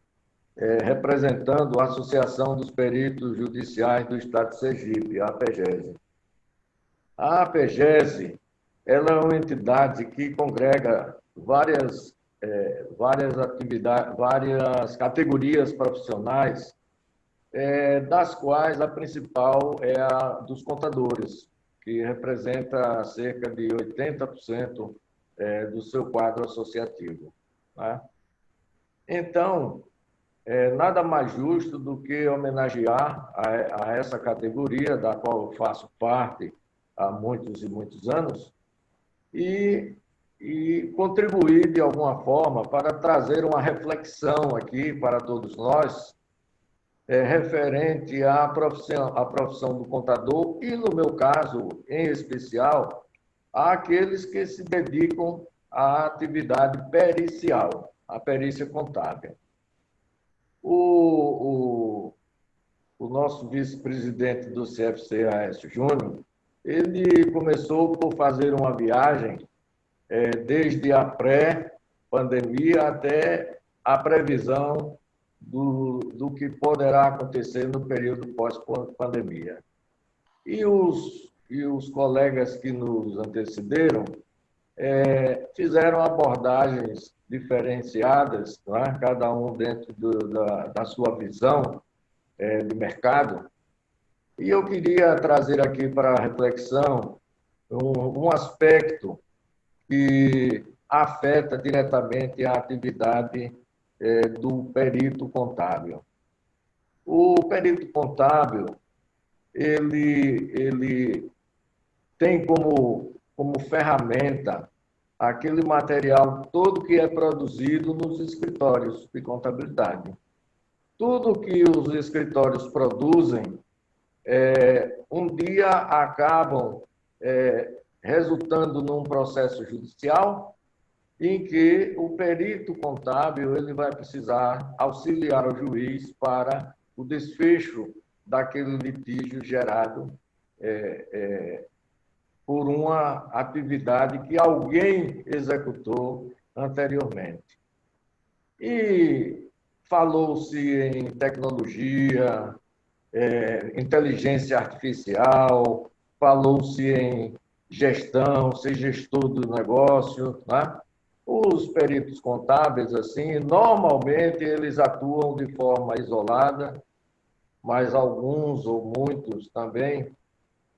representando a Associação dos Peritos Judiciais do Estado de Sergipe, a APEGESE. A APEGESE, ela é uma entidade que congrega várias atividades, várias categorias profissionais, das quais a principal é a dos contadores, que representa cerca de 80% do seu quadro associativo, né? Então, nada mais justo do que homenagear a essa categoria, da qual eu faço parte há muitos e muitos anos, e contribuir de alguma forma para trazer uma reflexão aqui para todos nós, referente à profissão do contador e, no meu caso, em especial, àqueles que se dedicam à atividade pericial, à perícia contábil. O nosso vice-presidente do CFC, Aécio Júnior, ele começou por fazer uma viagem desde a pré-pandemia até a previsão do que poderá acontecer no período pós-pandemia. E os colegas que nos antecederam fizeram abordagens diferenciadas, né? Cada um dentro da sua visão de mercado. E eu queria trazer aqui para a reflexão um aspecto que afeta diretamente a atividade do perito contábil. O perito contábil, ele tem como ferramenta aquele material todo que é produzido nos escritórios de contabilidade. Tudo que os escritórios produzem, um dia acabam resultando num processo judicial em que o perito contábil ele vai precisar auxiliar o juiz para o desfecho daquele litígio gerado por uma atividade que alguém executou anteriormente. E falou-se em tecnologia, inteligência artificial, falou-se em gestão, ser gestor do negócio, né? Os peritos contábeis, assim, normalmente eles atuam de forma isolada, mas alguns ou muitos também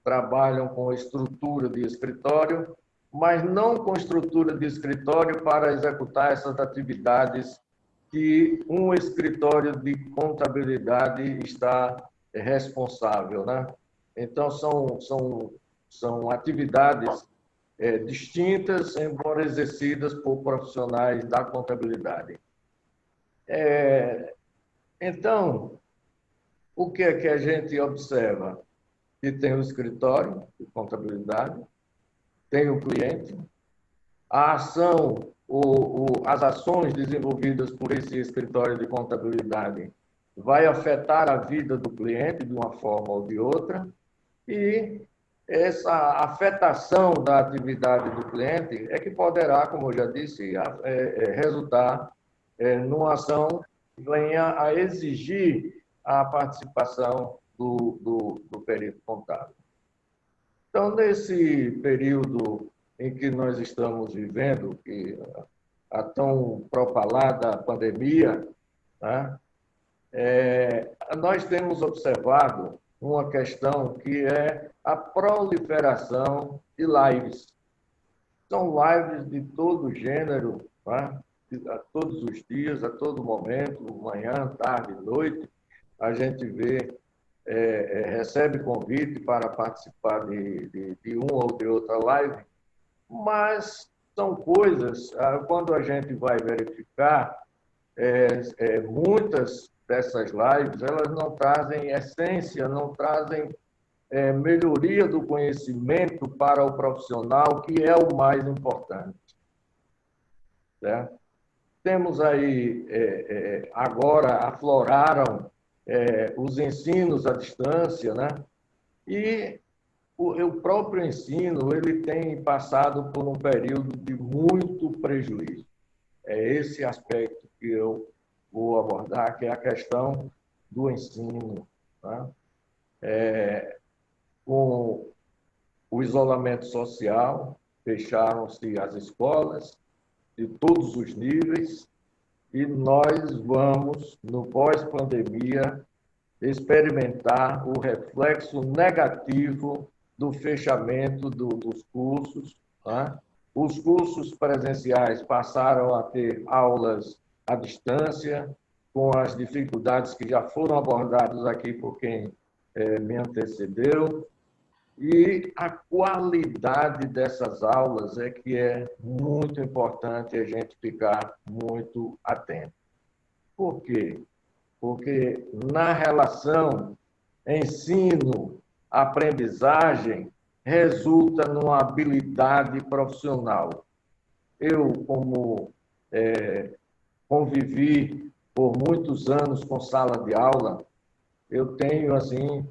trabalham com estrutura de escritório, mas não com estrutura de escritório para executar essas atividades que um escritório de contabilidade está responsável, né? Então, são atividades distintas, embora exercidas por profissionais da contabilidade. Então, o que é que a gente observa? Que tem o escritório de contabilidade, tem o cliente, a ação, as ações desenvolvidas por esse escritório de contabilidade vai afetar a vida do cliente de uma forma ou de outra, e essa afetação da atividade do cliente é que poderá, como eu já disse, resultar numa ação que venha a exigir a participação do perito contábil. Então, nesse período em que nós estamos vivendo, que a tão propalada pandemia, né, nós temos observado uma questão que é a proliferação de lives. São lives de todo gênero, né, a todos os dias, a todo momento, manhã, tarde, noite, a gente vê, recebe convite para participar de uma ou de outra live, mas são coisas, quando a gente vai verificar, muitas dessas lives, elas não trazem essência, não trazem melhoria do conhecimento para o profissional, que é o mais importante. certo? Temos aí, agora afloraram os ensinos à distância, né? E o próprio ensino ele tem passado por um período de muito prejuízo. É esse aspecto que eu vou abordar, que é a questão do ensino, né? Com o isolamento social, fecharam-se as escolas de todos os níveis e nós vamos, no pós-pandemia, experimentar o reflexo negativo do fechamento dos cursos, tá? Os cursos presenciais passaram a ter aulas à distância, com as dificuldades que já foram abordadas aqui por quem me antecedeu, e a qualidade dessas aulas é que é muito importante a gente ficar muito atento. Por quê? Porque na relação ensino-aprendizagem resulta numa habilidade profissional. Eu, como convivi por muitos anos com sala de aula, eu tenho, assim,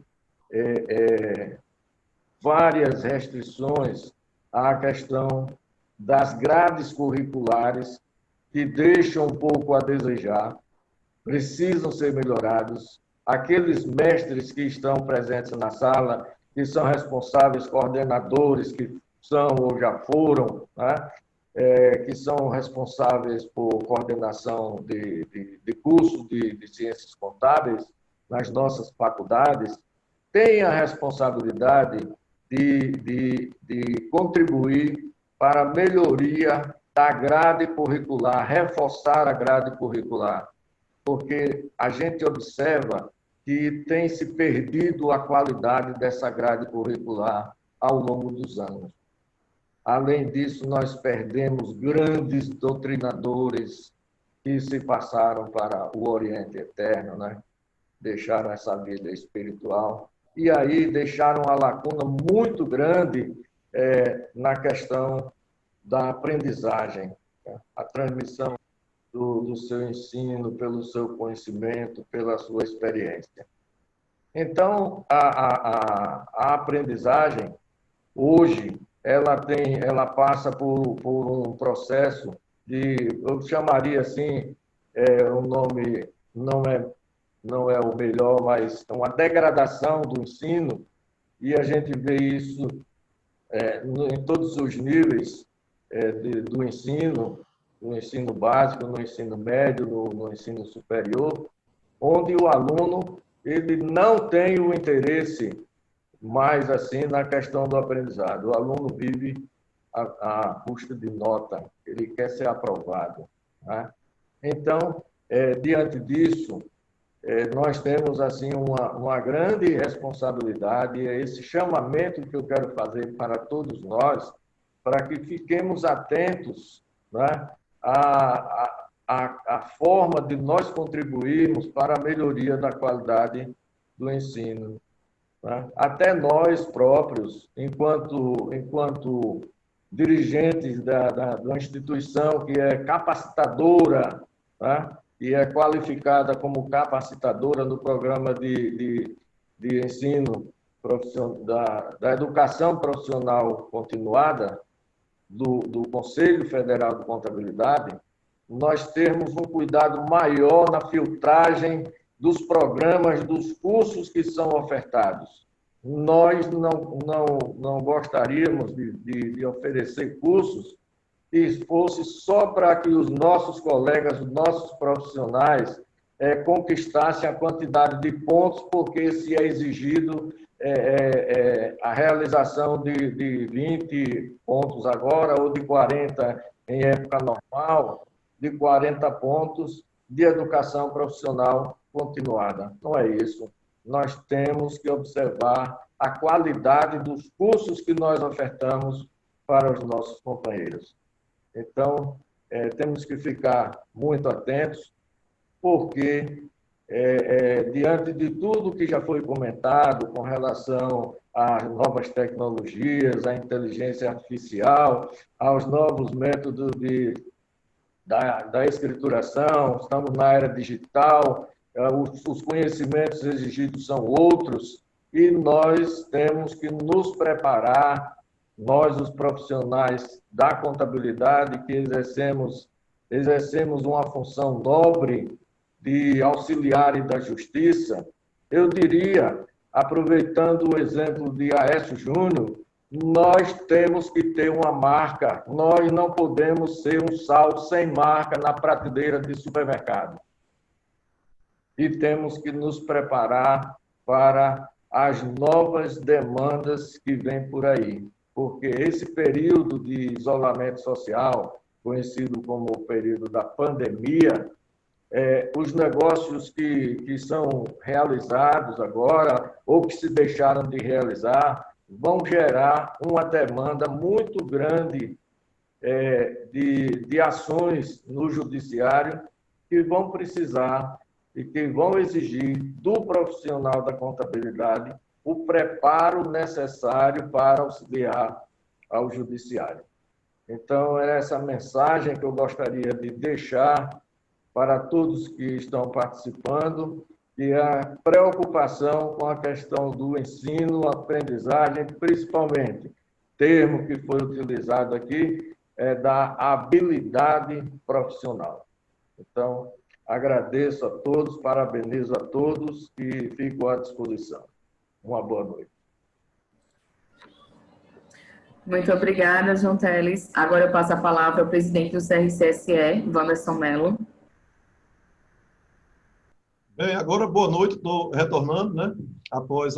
várias restrições à questão das grades curriculares que deixam um pouco a desejar, precisam ser melhorados. Aqueles mestres que estão presentes na sala, que são responsáveis, coordenadores que são ou já foram, né? Que são responsáveis por coordenação de curso de ciências contábeis nas nossas faculdades, têm a responsabilidade de contribuir para a melhoria da grade curricular, reforçar a grade curricular, porque a gente observa que tem se perdido a qualidade dessa grade curricular ao longo dos anos. Além disso, nós perdemos grandes doutrinadores que se passaram para o Oriente Eterno, né? Deixaram essa vida espiritual e aí deixaram uma lacuna muito grande na questão da aprendizagem, né? A transmissão do seu ensino, pelo seu conhecimento, pela sua experiência. Então, a aprendizagem, hoje, ela passa por um processo eu chamaria assim, um nome não é o melhor, mas é uma degradação do ensino, e a gente vê isso em todos os níveis do ensino, no ensino básico, no ensino médio, no ensino superior, onde o aluno ele não tem o interesse mais assim na questão do aprendizado. O aluno vive à custa de nota, ele quer ser aprovado, né? Então, diante disso, nós temos assim uma grande responsabilidade, esse chamamento que eu quero fazer para todos nós, para que fiquemos atentos, né, à forma de nós contribuirmos para a melhoria da qualidade do ensino, né? Até nós próprios, enquanto dirigentes da instituição que é capacitadora, né? E é qualificada como capacitadora no programa de ensino da educação profissional continuada do Conselho Federal de Contabilidade, nós temos um cuidado maior na filtragem dos programas, dos cursos que são ofertados. Nós não gostaríamos de oferecer cursos que fosse só para que os nossos colegas, os nossos profissionais conquistassem a quantidade de pontos, porque se é exigido a realização de 20 pontos agora, ou de 40 em época normal, de 40 pontos de educação profissional continuada. Não é isso. Nós temos que observar a qualidade dos cursos que nós ofertamos para os nossos companheiros. Então, temos que ficar muito atentos, porque, diante de tudo que já foi comentado com relação às novas tecnologias, à inteligência artificial, aos novos métodos de da escrituração, estamos na era digital, os conhecimentos exigidos são outros, e nós temos que nos preparar, nós, os profissionais da contabilidade, que exercemos uma função nobre de auxiliar da justiça, eu diria, aproveitando o exemplo de Aécio Júnior, nós temos que ter uma marca, nós não podemos ser um sal sem marca na prateleira de supermercado. E temos que nos preparar para as novas demandas que vêm por aí, porque esse período de isolamento social, conhecido como o período da pandemia, os negócios que são realizados agora, ou que se deixaram de realizar, vão gerar uma demanda muito grande de ações no judiciário que vão precisar e que vão exigir do profissional da contabilidade o preparo necessário para auxiliar ao judiciário. Então, é essa mensagem que eu gostaria de deixar para todos que estão participando, e a preocupação com a questão do ensino, aprendizagem, principalmente, termo que foi utilizado aqui, é da habilidade profissional. Então, agradeço a todos, parabenizo a todos e fico à disposição. Uma boa noite. Muito obrigada, João Teles. Agora eu passo a palavra ao presidente do CRCSE, Wanderson Mello. Bem, agora, boa noite, estou retornando, né, após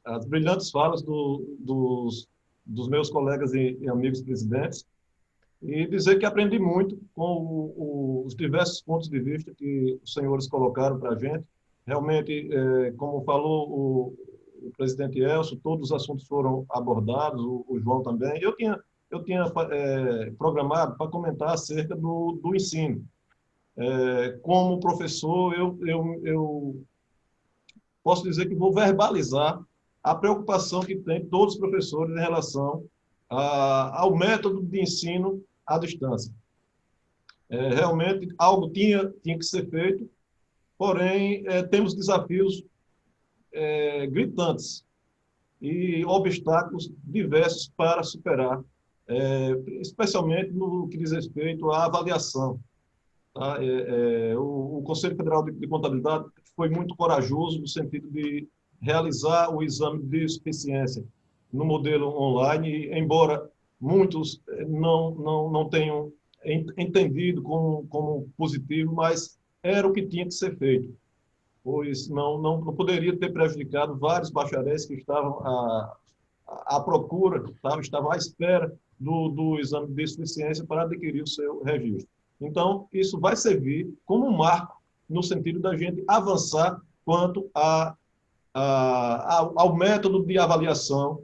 as brilhantes falas dos meus colegas e amigos presidentes, e dizer que aprendi muito com os diversos pontos de vista que os senhores colocaram para a gente. Realmente, como falou o presidente Elcio, todos os assuntos foram abordados, o João também. Eu tinha programado para comentar acerca do ensino. Como professor, eu posso dizer que vou verbalizar a preocupação que tem todos os professores em relação ao método de ensino à distância. Realmente, algo tinha que ser feito, porém, temos desafios gritantes e obstáculos diversos para superar, especialmente no que diz respeito à avaliação. Tá? O Conselho Federal de Contabilidade foi muito corajoso no sentido de realizar o exame de suficiência no modelo online, embora muitos não tenham entendido como positivo, mas era o que tinha que ser feito, pois não poderia ter prejudicado vários bacharéis que estavam à procura, estavam à espera do exame de suficiência para adquirir o seu registro. Então, isso vai servir como um marco no sentido da gente avançar quanto ao método de avaliação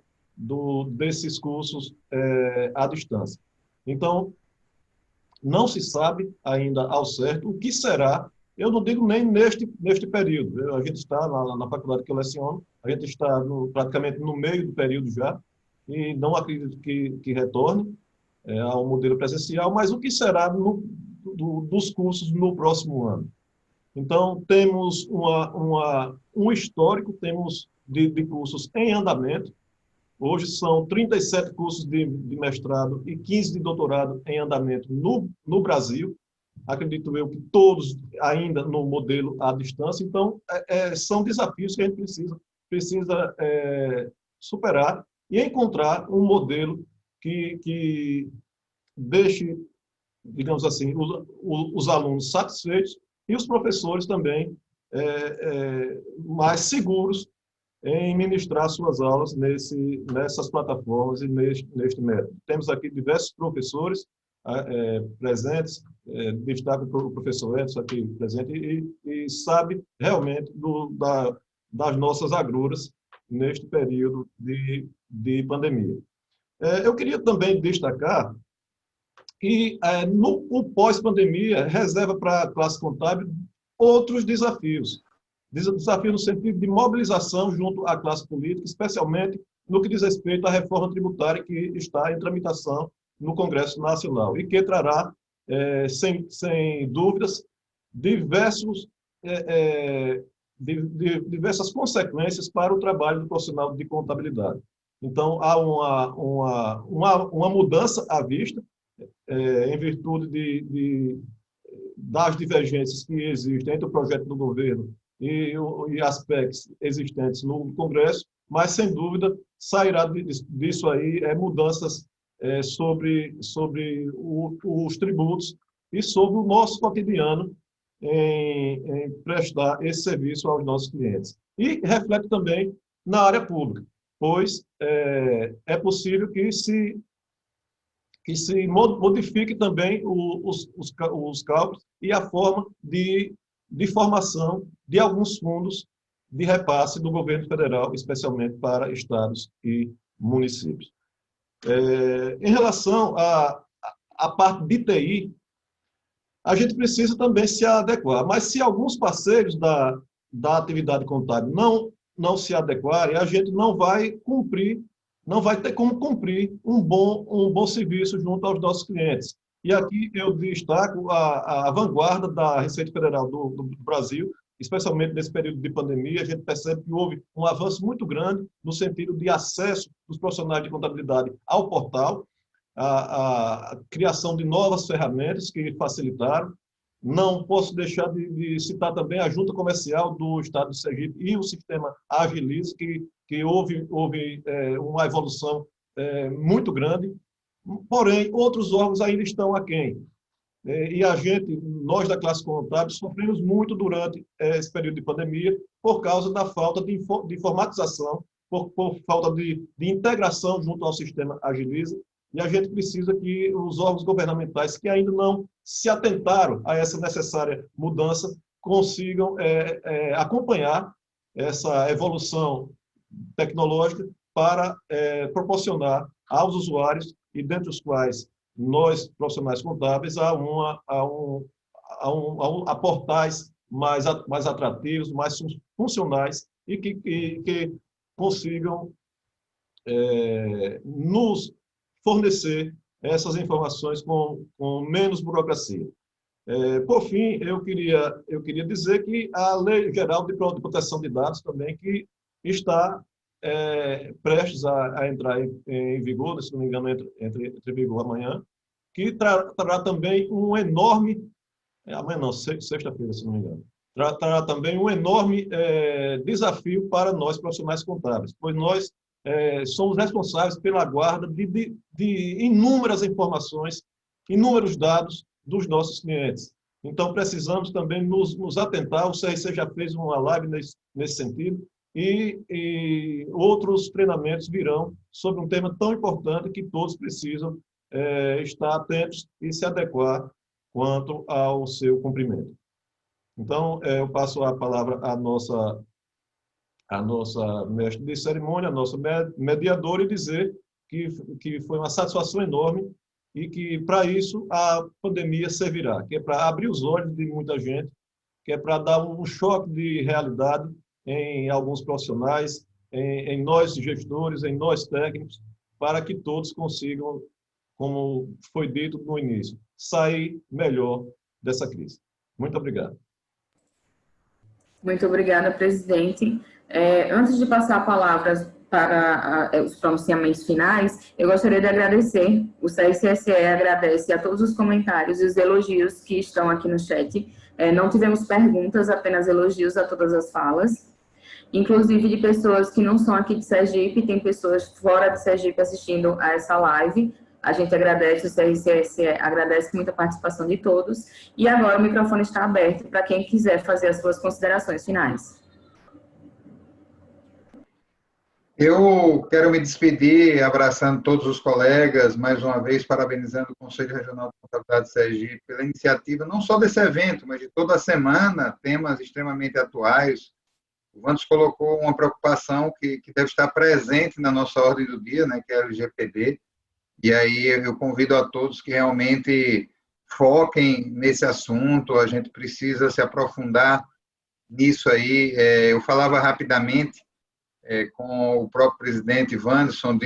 desses cursos à distância. Então, não se sabe ainda ao certo o que será, eu não digo nem neste período. A gente está na faculdade que eu leciono, a gente está praticamente no meio do período já, e não acredito que retorne ao modelo presencial, mas o que será dos cursos no próximo ano. Então, temos um histórico, temos de cursos em andamento. Hoje são 37 cursos de mestrado e 15 de doutorado em andamento no Brasil. Acredito eu que todos ainda no modelo à distância. Então, são desafios que a gente precisa superar e encontrar um modelo que deixe, digamos assim, os alunos satisfeitos e os professores também mais seguros em ministrar suas aulas nessas plataformas e neste método. Temos aqui diversos professores presentes, destaco o professor Edson aqui presente, e sabe realmente das nossas agruras neste período de pandemia. Eu queria também destacar que no pós-pandemia reserva para a classe contábil outros desafios. Desafio no sentido de mobilização junto à classe política, especialmente no que diz respeito à reforma tributária que está em tramitação no Congresso Nacional e que trará sem dúvidas, diversas consequências para o trabalho do profissional de contabilidade. Então, há uma mudança à vista, em virtude das divergências que existem entre o projeto do governo e aspectos existentes no Congresso, mas, sem dúvida, sairá disso aí mudanças sobre os tributos e sobre o nosso cotidiano em prestar esse serviço aos nossos clientes. E reflete também na área pública, pois é possível que se modifique também os cálculos e a forma de formação de alguns fundos de repasse do governo federal, especialmente para estados e municípios. Em relação à parte de TI, a gente precisa também se adequar, mas se alguns parceiros da atividade contábil não se adequarem, a gente não vai ter como cumprir um bom serviço junto aos nossos clientes. E aqui eu destaco a vanguarda da Receita Federal do Brasil, especialmente nesse período de pandemia. A gente percebe que houve um avanço muito grande no sentido de acesso dos profissionais de contabilidade ao portal, a criação de novas ferramentas que facilitaram. Não posso deixar de citar também a Junta Comercial do Estado de Sergipe e o sistema Agilize, que houve uma evolução muito grande, porém, outros órgãos ainda estão aquém. E nós da classe contábil, sofremos muito durante esse período de pandemia por causa da falta de informatização, por falta de integração junto ao sistema Agilize, e a gente precisa que os órgãos governamentais que ainda não se atentaram a essa necessária mudança consigam acompanhar essa evolução tecnológica para proporcionar aos usuários, e dentre os quais nós, profissionais contábeis, a portais mais atrativos, mais funcionais e que consigam nos fornecer essas informações com menos burocracia. Por fim, eu queria dizer que a Lei Geral de Proteção de Dados também, que está prestes a entrar em vigor, se não me engano, entre vigor amanhã, que trará também um enorme, amanhã não, sexta-feira, se não me engano, trará também um enorme desafio para nós, profissionais contábeis, pois nós somos responsáveis pela guarda de inúmeras informações, inúmeros dados dos nossos clientes. Então, precisamos também nos atentar. O CRC já fez uma live nesse sentido, e outros treinamentos virão sobre um tema tão importante que todos precisam estar atentos e se adequar quanto ao seu cumprimento. Então, eu passo a palavra à nossa mestre de cerimônia, a nossa mediadora, e dizer que foi uma satisfação enorme e que, para isso, a pandemia servirá, que é para abrir os olhos de muita gente, que é para dar um choque de realidade em alguns profissionais, em nós gestores, em nós técnicos, para que todos consigam, como foi dito no início, sair melhor dessa crise. Muito obrigado. Muito obrigada, presidente. Antes de passar a palavra para os pronunciamentos finais, eu gostaria de agradecer. O CRCSE agradece a todos os comentários e os elogios que estão aqui no chat. Não tivemos perguntas, apenas elogios a todas as falas, inclusive de pessoas que não são aqui de Sergipe, tem pessoas fora de Sergipe assistindo a essa live. A gente agradece, o CRCSE agradece muito a participação de todos. E agora o microfone está aberto para quem quiser fazer as suas considerações finais. Eu quero me despedir, abraçando todos os colegas, mais uma vez parabenizando o Conselho Regional de Contabilidade de Sergipe pela iniciativa, não só desse evento, mas de toda a semana, temas extremamente atuais. O Vandes colocou uma preocupação que deve estar presente na nossa ordem do dia, né, que é o LGPD, e aí eu convido a todos que realmente foquem nesse assunto. A gente precisa se aprofundar nisso aí. Eu falava rapidamente com o próprio presidente Wanderson,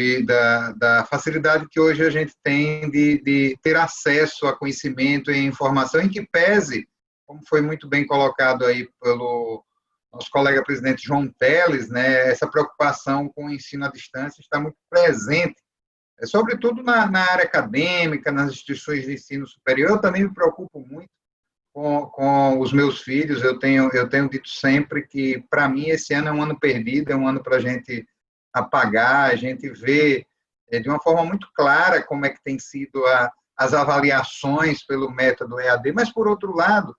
da facilidade que hoje a gente tem de ter acesso a conhecimento e informação, em que pese, como foi muito bem colocado aí pelo nosso colega presidente João Teles, né, essa preocupação com o ensino à distância está muito presente, sobretudo na área acadêmica, nas instituições de ensino superior. Eu também me preocupo muito com os meus filhos. Eu tenho dito sempre que, para mim, esse ano é um ano perdido, é um ano para a gente apagar, a gente ver de uma forma muito clara como é que tem sido as avaliações pelo método EAD, mas, por outro lado,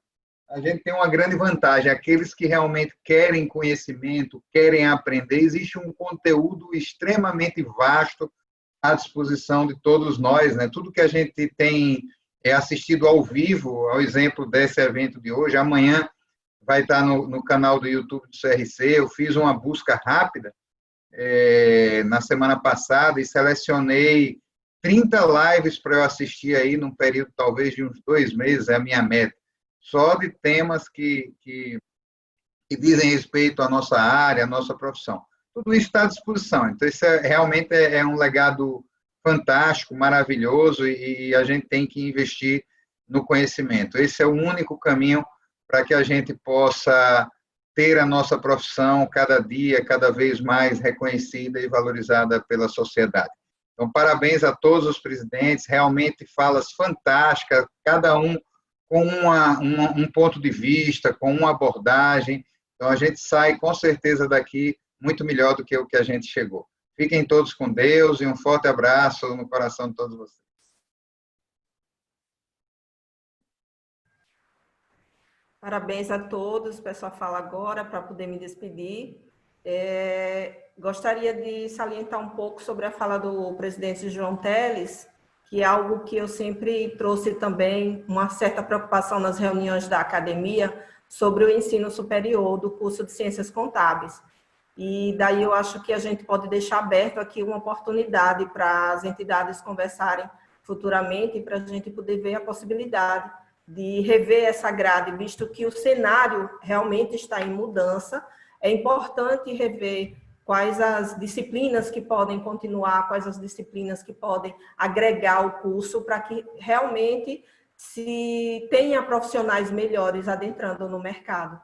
a gente tem uma grande vantagem: aqueles que realmente querem conhecimento, querem aprender, existe um conteúdo extremamente vasto à disposição de todos nós, né? Tudo que a gente tem assistido ao vivo, ao exemplo desse evento de hoje, amanhã vai estar no canal do YouTube do CRC. Eu fiz uma busca rápida na semana passada e selecionei 30 lives para eu assistir aí num período talvez de uns 2 meses, é a minha meta, só de temas que dizem respeito à nossa área, à nossa profissão. Tudo isso está à disposição. Então, isso realmente é um legado fantástico, maravilhoso, e a gente tem que investir no conhecimento. Esse é o único caminho para que a gente possa ter a nossa profissão cada dia, cada vez mais reconhecida e valorizada pela sociedade. Então, parabéns a todos os presidentes, realmente falas fantásticas, cada um com um ponto de vista, com uma abordagem. Então, a gente sai, com certeza, daqui muito melhor do que o que a gente chegou. Fiquem todos com Deus e um forte abraço no coração de todos vocês. Parabéns a todos. O pessoal fala agora para poder me despedir. Gostaria de salientar um pouco sobre a fala do presidente João Teles, que é algo que eu sempre trouxe também, uma certa preocupação nas reuniões da academia sobre o ensino superior do curso de Ciências Contábeis. E daí eu acho que a gente pode deixar aberto aqui uma oportunidade para as entidades conversarem futuramente, para a gente poder ver a possibilidade de rever essa grade, visto que o cenário realmente está em mudança. É importante rever quais as disciplinas que podem continuar, quais as disciplinas que podem agregar ao curso, para que realmente se tenha profissionais melhores adentrando no mercado.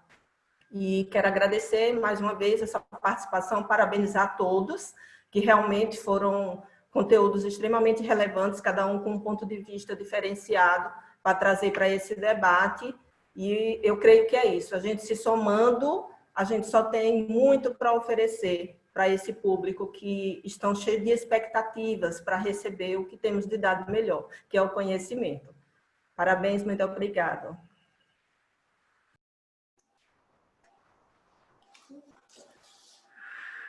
E quero agradecer mais uma vez essa participação, parabenizar a todos, que realmente foram conteúdos extremamente relevantes, cada um com um ponto de vista diferenciado para trazer para esse debate. E eu creio que é isso, a gente se somando, a gente só tem muito para oferecer para esse público que estão cheios de expectativas para receber o que temos de dar de melhor, que é o conhecimento. Parabéns, muito obrigado.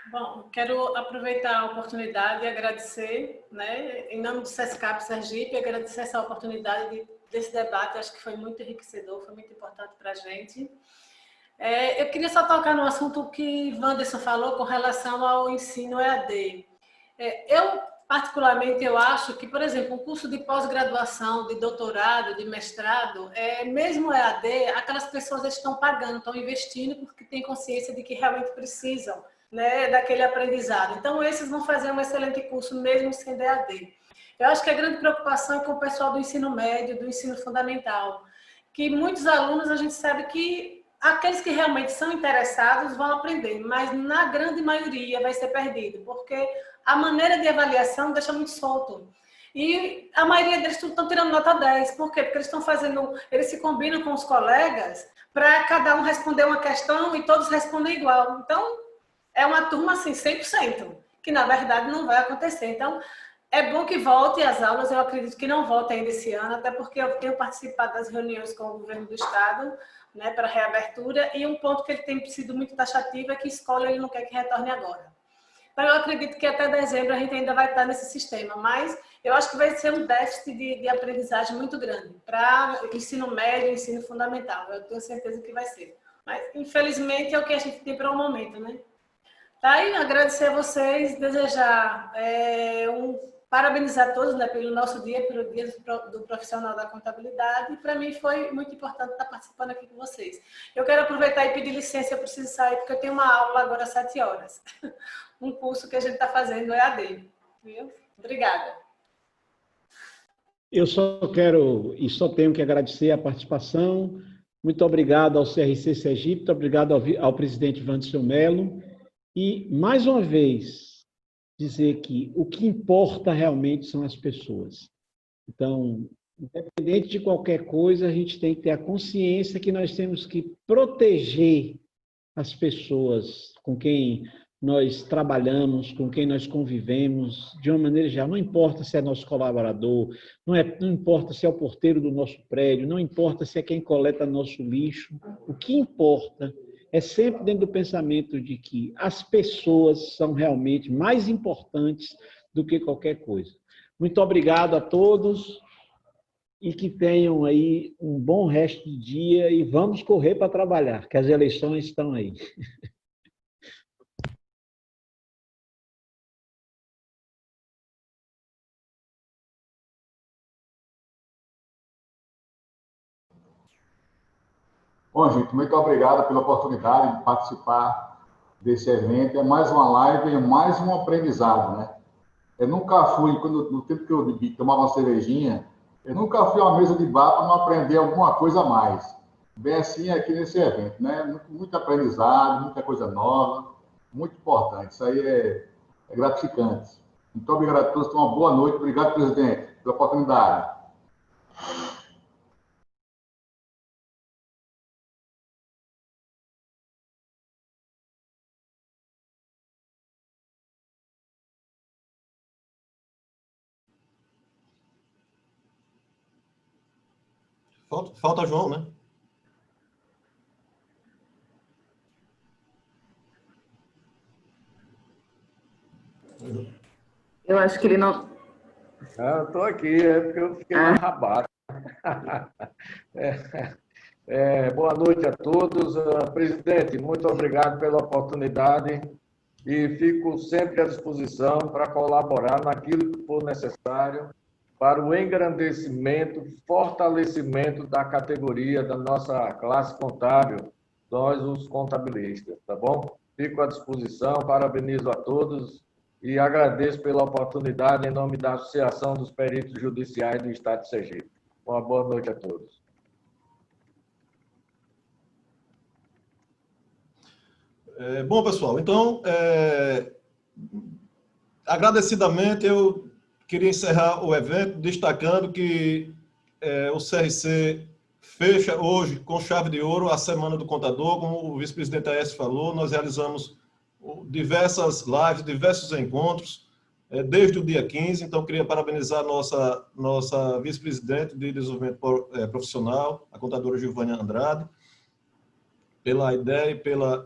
Bom, quero aproveitar a oportunidade e agradecer, né, em nome do SESCAP Sergipe, agradecer essa oportunidade desse debate. Acho que foi muito enriquecedor, foi muito importante para a gente. Eu queria só tocar no assunto que Wanderson falou com relação ao ensino EAD. Particularmente, eu acho que, por exemplo, um curso de pós-graduação, de doutorado, de mestrado, mesmo EAD, aquelas pessoas estão pagando, estão investindo porque têm consciência de que realmente precisam, né, daquele aprendizado. Então, esses vão fazer um excelente curso, mesmo sendo EAD. Eu acho que a grande preocupação é com o pessoal do ensino médio, do ensino fundamental, que muitos alunos, a gente sabe que aqueles que realmente são interessados vão aprender, mas na grande maioria vai ser perdido, porque a maneira de avaliação deixa muito solto. E a maioria deles estão tirando nota 10. Por quê? Porque eles estão fazendo, eles se combinam com os colegas para cada um responder uma questão e todos respondem igual. Então, é uma turma assim, 100%, que na verdade não vai acontecer. Então, é bom que volte às aulas. Eu acredito que não volte ainda esse ano, até porque eu tenho participado das reuniões com o governo do estado, né, para reabertura, e um ponto que ele tem sido muito taxativo é que escola ele não quer que retorne agora. Então, eu acredito que até dezembro a gente ainda vai estar nesse sistema, mas eu acho que vai ser um déficit de aprendizagem muito grande para ensino médio e ensino fundamental. Eu tenho certeza que vai ser. Mas, infelizmente, é o que a gente tem para o momento, né? Tá aí, agradecer a vocês, desejar parabenizar todos, né, pelo nosso dia, pelo dia do profissional da contabilidade. E para mim foi muito importante estar participando aqui com vocês. Eu quero aproveitar e pedir licença, eu preciso sair, porque eu tenho uma aula agora às 7 horas. Um curso que a gente está fazendo no EAD. Viu? Obrigada. Eu só quero e só tenho que agradecer a participação. Muito obrigado ao CRC Sergipe, muito obrigado ao presidente Wanderson Mello. E, mais uma vez, dizer que o que importa realmente são as pessoas. Então, independente de qualquer coisa, a gente tem que ter a consciência que nós temos que proteger as pessoas com quem nós trabalhamos, com quem nós convivemos, de uma maneira geral. Não importa se é nosso colaborador, não importa se é o porteiro do nosso prédio, não importa se é quem coleta nosso lixo. O que importa é sempre dentro do pensamento de que as pessoas são realmente mais importantes do que qualquer coisa. Muito obrigado a todos e que tenham aí um bom resto de dia e vamos correr para trabalhar, que as eleições estão aí. Bom, gente, muito obrigado pela oportunidade de participar desse evento. É mais uma live e mais um aprendizado, né? Eu nunca fui, no tempo que eu tomava uma cervejinha, eu nunca fui a uma mesa de bar para não aprender alguma coisa a mais. Bem assim aqui nesse evento, né? Muito aprendizado, muita coisa nova, muito importante. Isso aí é gratificante. Muito obrigado a todos, tenham uma boa noite. Obrigado, presidente, pela oportunidade. Falta João, né? Eu acho que ele não... Eu estou aqui, é porque eu fiquei mais rabado. Boa noite a todos. Presidente, muito obrigado pela oportunidade e fico sempre à disposição para colaborar naquilo que for necessário para o engrandecimento, fortalecimento da categoria da nossa classe contábil, nós os contabilistas, tá bom? Fico à disposição, parabenizo a todos e agradeço pela oportunidade em nome da Associação dos Peritos Judiciais do Estado de Sergipe. Uma boa noite a todos. Bom, pessoal, então, agradecidamente, eu queria encerrar o evento destacando que o CRC fecha hoje com chave de ouro a Semana do Contador, como o vice-presidente Aécio falou, nós realizamos diversas lives, diversos encontros, desde o dia 15, então queria parabenizar a nossa vice-presidente de desenvolvimento profissional, a contadora Giovânia Andrade, pela ideia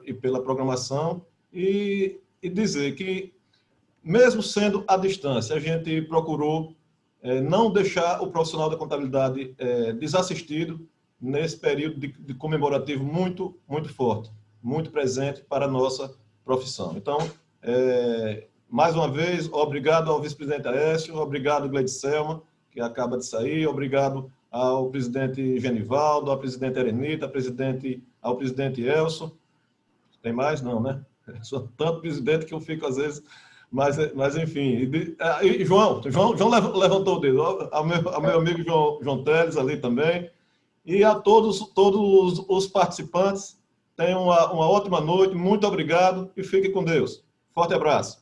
e pela programação, e dizer que, mesmo sendo à distância, a gente procurou não deixar o profissional da contabilidade desassistido nesse período de comemorativo muito, muito forte, muito presente para a nossa profissão. Então, mais uma vez, obrigado ao vice-presidente Aécio, obrigado, Gleidicelma, que acaba de sair, obrigado ao presidente Genivaldo, ao presidente Erenita, ao presidente Elson. Tem mais? Não, né? Sou tanto presidente que eu fico, às vezes... Mas enfim, e João levantou o dedo, ao meu amigo João Teles ali também, e a todos os participantes, tenham uma ótima noite, muito obrigado e fiquem com Deus. Forte abraço.